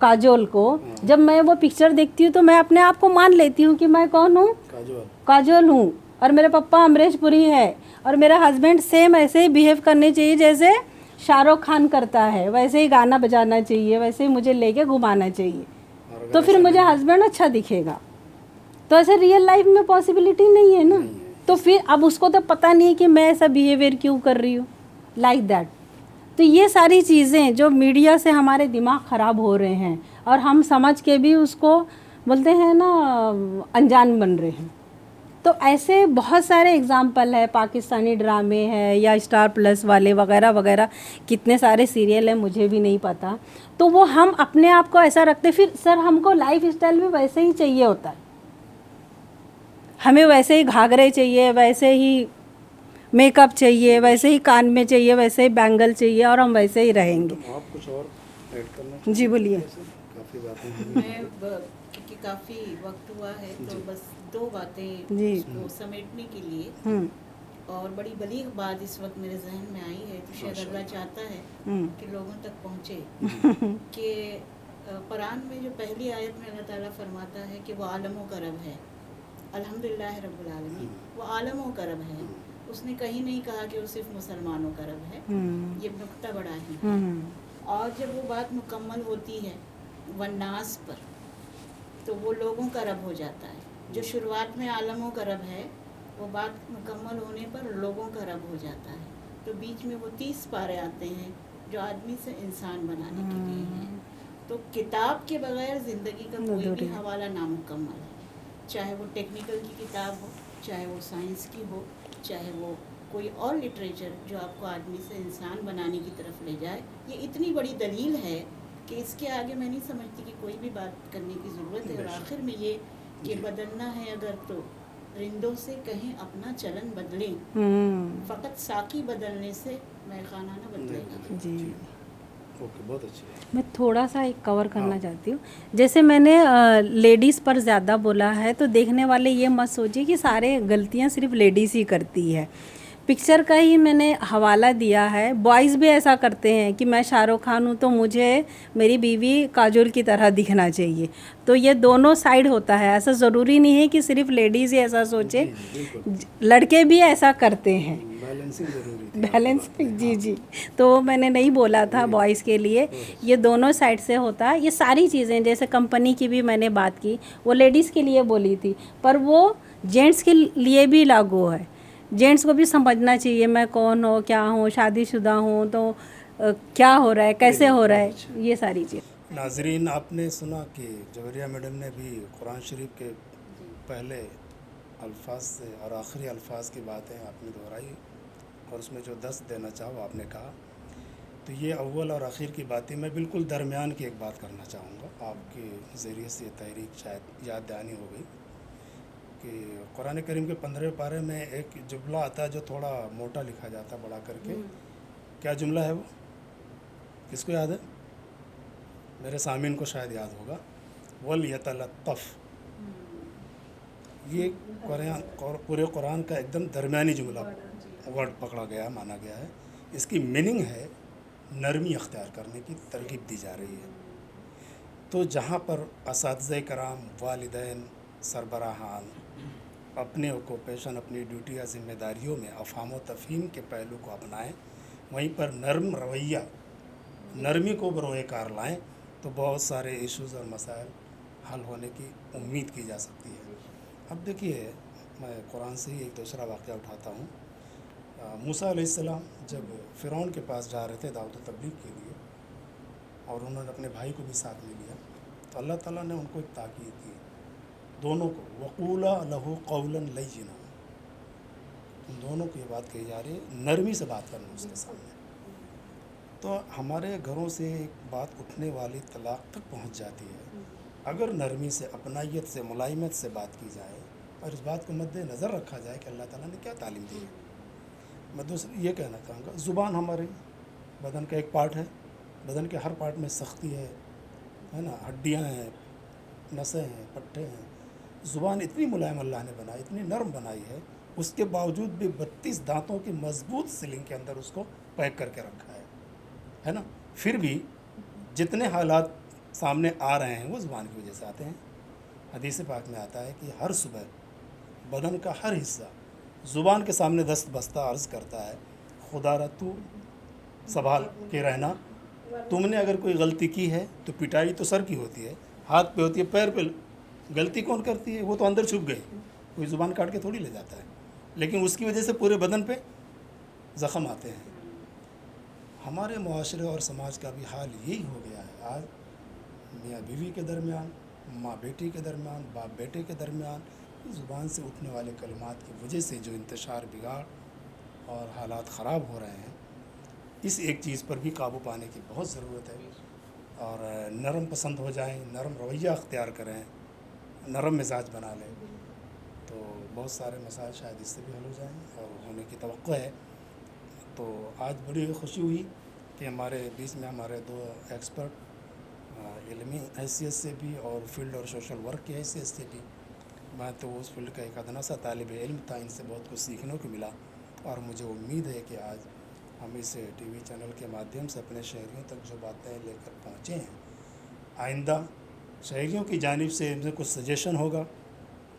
کاجول کو, جب میں وہ پکچر دیکھتی ہوں تو میں اپنے آپ کو مان لیتی ہوں کہ میں کون ہوں, کاجول ہوں, اور میرے پپا امریش پوری ہے, اور میرا ہسبینڈ سیم ایسے ہی بیہیو کرنے چاہیے جیسے شاہ رخ خان کرتا ہے, ویسے ہی گانا بجانا چاہیے, ویسے ہی مجھے لے کے گھمانا چاہیے, تو پھر مجھے ہسبینڈ اچھا دکھے گا. تو ایسے ریئل لائف میں پاسبلٹی نہیں ہے نا. تو پھر اب اس کو تو پتہ نہیں کہ میں ایسا بیہیویئر کیوں کر رہی ہوں, لائک دیٹ. تو یہ ساری چیزیں جو میڈیا سے ہمارے دماغ خراب ہو رہے ہیں, اور ہم سمجھ کے بھی اس کو بولتے ہیں نا انجان بن رہے ہیں. تو ایسے بہت سارے اگزامپل ہے, پاکستانی ڈرامے ہیں یا اسٹار پلس والے وغیرہ وغیرہ, کتنے سارے سیریل ہیں مجھے بھی نہیں پتہ. تو وہ ہم اپنے آپ کو ایسا رکھتے. پھر سر ہم کو لائف اسٹائل میں ویسے ہی چاہیے ہوتا ہے, ہمیں ویسے ہی گھاگرے چاہیے, ویسے ہی میک اپ چاہیے, ویسے ہی کان میں چاہیے, ویسے ہی بینگل چاہیے, اور ہم ویسے ہی رہیں گے. آپ کچھ اور ایڈ کرنا؟ جی بولیے. کافی باتیں میں کیونکہ کافی وقت ہوا ہے تو بس 2 باتیں جی اس کو سمیٹنے کے لیے. اور بڑی بلیغ بات اس وقت میرے ذہن میں آئی ہے تو شاید اللہ چاہتا ہے کہ لوگوں تک پہنچے کہ قرآن میں جو پہلی آیت میں اللہ تعالیٰ فرماتا ہے کہ وہ عالموں کا رب ہے، الحمدللہ رب العالمین، وہ عالموں کا رب ہے، اس نے کہیں نہیں کہا کہ وہ صرف مسلمانوں کا رب ہے، یہ نقطہ بڑا ہی ہے۔ اور جب وہ بات مکمل ہوتی ہے والناس پر تو وہ لوگوں کا رب ہو جاتا ہے۔ جو شروعات میں عالموں کا رب ہے وہ بات مکمل ہونے پر لوگوں کا رب ہو جاتا ہے، تو بیچ میں وہ 30 پارے آتے ہیں جو آدمی سے انسان بنانے کے لیے ہیں۔ تو کتاب کے بغیر زندگی کا کوئی بھی حوالہ نامکمل ہے، چاہے وہ ٹیکنیکل کی کتاب ہو، چاہے وہ سائنس کی ہو، چاہے وہ کوئی اور لٹریچر جو آپ کو آدمی سے انسان بنانے کی طرف لے جائے۔ یہ اتنی بڑی دلیل ہے کہ اس کے آگے میں نہیں سمجھتی کہ کوئی بھی بات کرنے کی ضرورت ہے۔ اور آخر میں یہ کہ بدلنا ہے اگر تو رندوں سے کہیں اپنا چلن بدلیں، فقط ساقی بدلنے سے مے خانہ نہ بدلے گا۔ جی اوکے، بہت اچھی ہے۔ میں تھوڑا سا ایک کور کرنا چاہتی ہوں، جیسے میں نے لیڈیز پر زیادہ بولا ہے تو دیکھنے والے یہ مت سوچے کہ سارے غلطیاں صرف لیڈیز ہی کرتی ہے۔ پکچر کا ہی میں نے حوالہ دیا ہے، بوائز بھی ایسا کرتے ہیں کہ میں شاہ رخ خان ہوں تو مجھے میری بیوی کاجول کی طرح دکھنا چاہیے، تو یہ دونوں سائیڈ ہوتا ہے، ایسا ضروری نہیں ہے کہ صرف لیڈیز ہی ایسا سوچے، لڑکے بھی ایسا کرتے ہیں، بیلنسنگ ضروری ہے، بیلنس۔ جی تو میں نے نہیں بولا تھا بوائز کے لیے، یہ دونوں سائڈ سے ہوتا ہے۔ یہ ساری چیزیں جیسے کمپنی کی بھی میں نے بات کی، وہ لیڈیز کے لیے بولی تھی، پر وہ جینٹس کے لیے بھی لاگو ہے۔ جینٹس کو بھی سمجھنا چاہیے میں کون ہوں، کیا ہوں، شادی شدہ ہوں تو کیا ہو رہا ہے، کیسے ہو رہا ہے، یہ ساری چیز۔ ناظرین، آپ نے سنا کہ جوہریہ میڈم نے بھی قرآن شریف کے پہلے الفاظ سے اور آخری الفاظ کی باتیں آپ نے دہرائی، اور اس میں جو 10 دینا چاہو آپ نے کہا، تو یہ اول اور آخر کی باتیں میں بالکل درمیان کی ایک بات کرنا چاہوں گا۔ آپ کے ذریعے سے یہ تحریک شاید یاد دہانی ہو گئی کہ قرآن کریم کے 15 پارے میں ایک جملہ آتا ہے جو تھوڑا موٹا لکھا جاتا ہے بڑا کر کے۔ کیا جملہ ہے وہ؟ کس کو یاد ہے؟ میرے سامعین کو شاید یاد ہوگا، وَلْيَتَلَطَّفْ۔ یہ پورے قرآن کا ایک دم درمیانی جملہ ورڈ پکڑا گیا، مانا گیا ہے۔ اس کی میننگ ہے نرمی اختیار کرنے کی ترغیب دی جا رہی ہے۔ تو جہاں پر اساتذہ کرام، والدین، سربراہان اپنے اوکوپیشن، اپنی ڈیوٹی یا ذمہ داریوں میں افہام و تفہیم کے پہلو کو اپنائیں، وہیں پر نرم رویہ، نرمی کو بروئے کار لائیں، تو بہت ایشوز اور مسائل حل ہونے کی امید کی جا سکتی ہے۔ اب دیکھیے، میں قرآن سے ہی ایک دوسرا واقعہ اٹھاتا ہوں۔ موسیٰ علیہ السلام جب فرعون کے پاس جا رہے تھے دعوت و تبلیغ کے لیے، اور انہوں نے اپنے بھائی کو بھی ساتھ میں لیا، تو اللہ تعالیٰ نے ان کو ایک تاکید کی، دونوں کو، وَقُولَا لَهُ قَوْلًا لَيِّنًا، ان دونوں کو یہ بات کہی جا رہی ہے نرمی سے بات کرنا اس کے سامنے۔ تو ہمارے گھروں سے ایک بات اٹھنے والی طلاق تک پہنچ جاتی ہے، اگر نرمی سے، اپنائیت سے، ملائمت سے بات کی جائے اور اس بات کو مد نظر رکھا جائے کہ اللہ تعالیٰ نے کیا تعلیم دی ہے۔ میں دوسرا یہ کہنا چاہوں گا، زبان ہمارے بدن کا ایک پارٹ ہے، بدن کے ہر پارٹ میں سختی ہے نا، ہڈیاں ہیں، نسیں ہیں، پٹھے ہیں۔ زبان اتنی ملائم اللہ نے بنائی، اتنی نرم بنائی ہے، اس کے باوجود بھی 32 دانتوں کی مضبوط سلنگ کے اندر اس کو پیک کر کے رکھا ہے نا۔ پھر بھی جتنے حالات سامنے آ رہے ہیں وہ زبان کی وجہ سے آتے ہیں۔ حدیث پاک میں آتا ہے کہ ہر صبح بدن کا ہر حصہ زبان کے سامنے دست بستہ عرض کرتا ہے، خدا را تو سنبھال کے رہنا، تم نے اگر کوئی غلطی کی ہے تو پٹائی تو سر کی ہوتی ہے، ہاتھ پہ ہوتی ہے، پیر پہ، غلطی کون کرتی ہے؟ وہ تو اندر چھپ گئی، کوئی زبان کاٹ کے تھوڑی لے جاتا ہے، لیکن اس کی وجہ سے پورے بدن پہ زخم آتے ہیں۔ ہمارے معاشرے اور سماج کا بھی حال یہی ہو گیا ہے آج، میاں بیوی کے درمیان، ماں بیٹی کے درمیان، باپ بیٹے کے درمیان، زبان سے اٹھنے والے کلمات کی وجہ سے جو انتشار، بگاڑ اور حالات خراب ہو رہے ہیں، اس ایک چیز پر بھی قابو پانے کی بہت ضرورت ہے، اور نرم پسند ہو جائیں، نرم رویہ اختیار کریں، نرم مزاج بنا لیں، تو بہت سارے مسائل شاید اس سے بھی حل ہو جائیں اور ہونے کی توقع ہے۔ تو آج بڑی خوشی ہوئی کہ ہمارے بیچ میں ہمارے 2 ایکسپرٹ، علمی حیثیت سے بھی اور فیلڈ اور سوشل ورک کی حیثیت سے بھی، میں تو اس فیلڈ کا ایک ادنا سا طالب علم تھا، ان سے بہت کچھ سیکھنے کو ملا، اور مجھے امید ہے کہ آج ہم اس ٹی وی چینل کے مادھیم سے اپنے شہریوں تک جو باتیں لے کر پہنچے ہیں، آئندہ شہریوں کی جانب سے ان سے کچھ سجیشن ہوگا،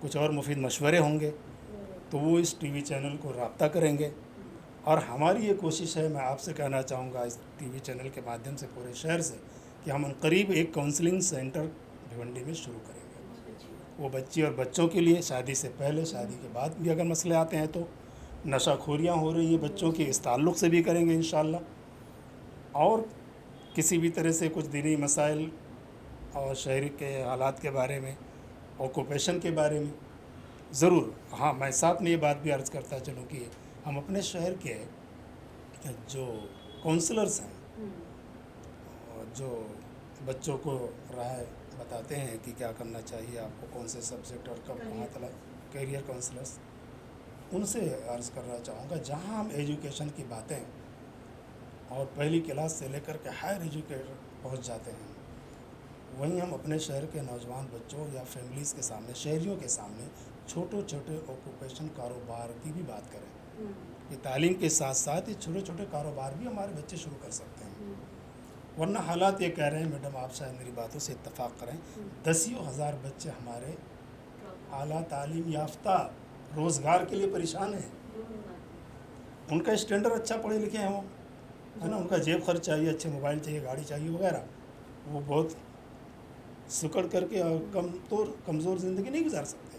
کچھ اور مفید مشورے ہوں گے تو وہ اس ٹی وی چینل کو رابطہ کریں گے. اور ہماری یہ کوشش ہے، میں آپ سے کہنا چاہوں گا اس ٹی وی چینل کے مادھیم سے پورے شہر سے، کہ ہم عنقریب ایک کاؤنسلنگ سینٹر بھیونڈی میں شروع کریں گے. وہ بچی اور بچوں کے لیے، شادی سے پہلے، شادی کے بعد بھی اگر مسئلے آتے ہیں تو، نشہ خوریاں ہو رہی ہیں بچوں کی، اس تعلق سے بھی کریں گے انشاءاللہ. اور کسی بھی طرح سے کچھ دینی مسائل اور شہری کے حالات کے بارے میں، آکوپیشن کے بارے میں ضرور. ہاں، میں ساتھ میں یہ بات بھی عرض کرتا چلوں کہ ہم اپنے شہر کے جو کونسلرز ہیں، جو بچوں کو راہ بتاتے ہیں کہ کیا کرنا چاہیے آپ کو، کون سے سبجیکٹ اور کب کہاں تلا، کیریئر کونسلرز، ان سے عرض کرنا چاہوں گا جہاں ہم ایجوکیشن کی باتیں اور پہلی کلاس سے لے کر کے ہائر ایجوکیشن پہنچ جاتے ہیں، وہیں ہم اپنے شہر کے نوجوان بچوں یا فیملیز کے سامنے، شہریوں کے سامنے چھوٹے چھوٹے آکوپیشن کاروبار کی بھی بات کریں کہ تعلیم کے ساتھ ساتھ یہ چھوٹے چھوٹے کاروبار بھی ہمارے بچے شروع کر سکتے ہیں. ورنہ حالات یہ کہہ رہے ہیں، میڈم آپ شاید میری باتوں سے اتفاق کریں، 10,000 بچے ہمارے اعلیٰ تعلیم یافتہ روزگار کے لیے پریشان ہیں. ان کا اسٹینڈرڈ اچھا، پڑھے لکھے ہیں وہ، ہے نا، ان کا جیب خرچ چاہیے، اچھے موبائل چاہیے، گاڑی چاہیے وغیرہ، وہ بہت سکڑ کر کے اور کمزور زندگی نہیں گزار سکتے.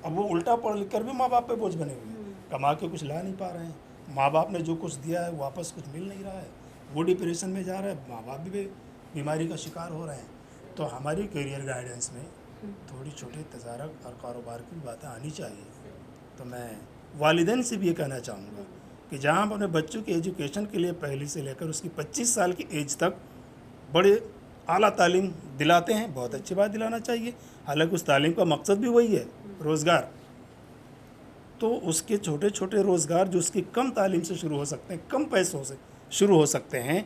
اب وہ الٹا پڑھ لکھ کر بھی ماں باپ پہ بوجھ بنے ہوئے ہیں، کما کے کچھ لا نہیں پا رہے ہیں، ماں باپ نے جو کچھ دیا ہے واپس کچھ مل نہیں رہا ہے، وہ ڈپریشن میں جا رہا ہے، ماں باپ بھی بیماری کا شکار ہو رہے ہیں. تو ہماری کیریئر گائیڈنس میں تھوڑی چھوٹی تجارت اور کاروبار کی باتیں آنی چاہیے. تو میں والدین سے بھی یہ کہنا چاہوں گا کہ جہاں ہم اپنے بچوں کی ایجوکیشن کے لیے پہلی سے لے کر اس کی 25 سال کی ایج تک بڑے اعلیٰ تعلیم دلاتے ہیں، بہت اچھی بات دلانا چاہیے، حالانکہ اس تعلیم کا مقصد بھی وہی ہے، روزگار. تو اس کے چھوٹے چھوٹے روزگار جو اس کی کم تعلیم سے شروع ہو سکتے ہیں، کم پیسوں سے شروع ہو سکتے ہیں،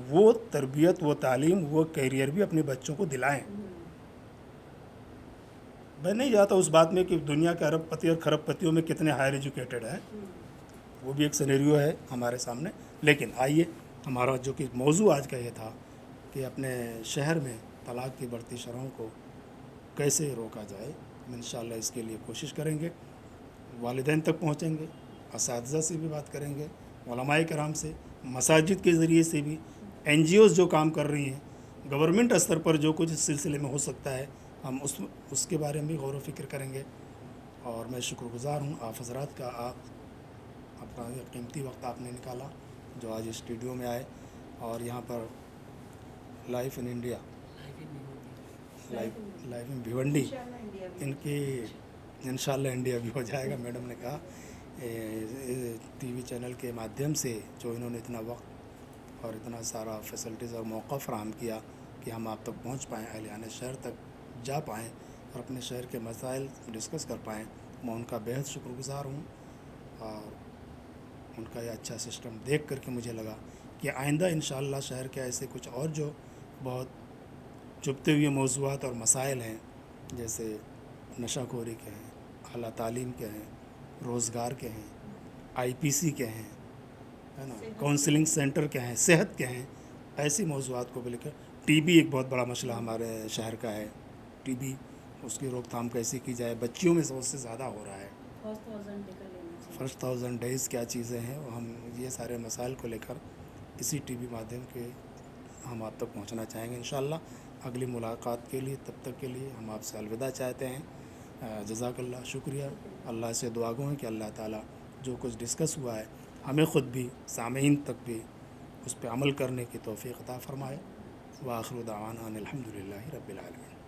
وہ تربیت، وہ تعلیم، وہ کیریئر بھی اپنے بچوں کو دلائیں. میں نہیں جاتا اس بات میں کہ دنیا کے ارب پتی اور کھرب پتیوں میں کتنے ہائر ایجوکیٹڈ ہیں، وہ بھی ایک سینیریو ہے ہمارے سامنے. لیکن آئیے، ہمارا جو کہ موضوع آج کا یہ تھا کہ اپنے شہر میں طلاق کی بڑھتی شرحوں کو کیسے روکا جائے. ہم انشاءاللہ اس کے لیے کوشش کریں گے، والدین تک پہنچیں گے، اساتذہ سے بھی بات کریں گے، علماء کرام سے، مساجد کے ذریعے سے بھی، این جی اوز جو کام کر رہی ہیں، گورنمنٹ استر پر جو کچھ اس سلسلے میں ہو سکتا ہے، ہم اس کے بارے میں بھی غور و فکر کریں گے. اور میں شکر گزار ہوں آپ حضرات کا، آپ اپنا قیمتی وقت آپ نے نکالا جو آج اسٹوڈیو میں آئے اور یہاں پر لائف ان انڈیا، لائف ان بھیونڈی، ان کی انشاءاللہ انڈیا بھی ہو جائے گا. میڈم نے کہا ٹی وی چینل کے مادھیم سے جو انہوں نے اتنا وقت اور اتنا سارا فیسلٹیز اور موقع فراہم کیا کہ ہم آپ تک پہنچ پائیں، اہلِ شہر تک جا پائیں اور اپنے شہر کے مسائل ڈسکس کر پائیں. میں ان کا بہت شکر گزار ہوں. اور ان کا یہ اچھا سسٹم دیکھ کر کے مجھے لگا کہ آئندہ انشاءاللہ شہر کے ایسے کچھ اور جو بہت چبھتے ہوئے موضوعات اور مسائل ہیں، جیسے نشہ خوری کے ہیں، اعلیٰ تعلیم کے ہیں، روزگار کے ہیں، آئی پی سی کے ہیں، ہے نا، کاؤنسلنگ سینٹر کے ہیں، صحت کے ہیں، ایسی موضوعات کو بھی لے کر، ٹی بی ایک بہت بڑا مسئلہ ہمارے شہر کا ہے، ٹی بی، اس کی روک تھام کیسے کی جائے، بچیوں میں سب سے زیادہ ہو رہا ہے. فرسٹ 1000 ڈیز کیا چیزیں ہیں، ہم یہ سارے مسائل کو لے کر اسی ٹی وی مادھیم کے ہم آپ تک پہنچنا چاہیں گے انشاءاللہ. اگلی ملاقات کے لیے، تب تک کے لیے ہم آپ سے الوداع چاہتے ہیں. جزاک اللہ، شکریہ. اللہ سے دعا گو ہیں کہ اللہ تعالیٰ جو کچھ ڈسکس ہوا ہے ہمیں خود بھی، سامعین تک بھی اس پہ عمل کرنے کی توفیق عطا فرمائے. وآخر دعوانا ان الحمدللہ رب العالمین.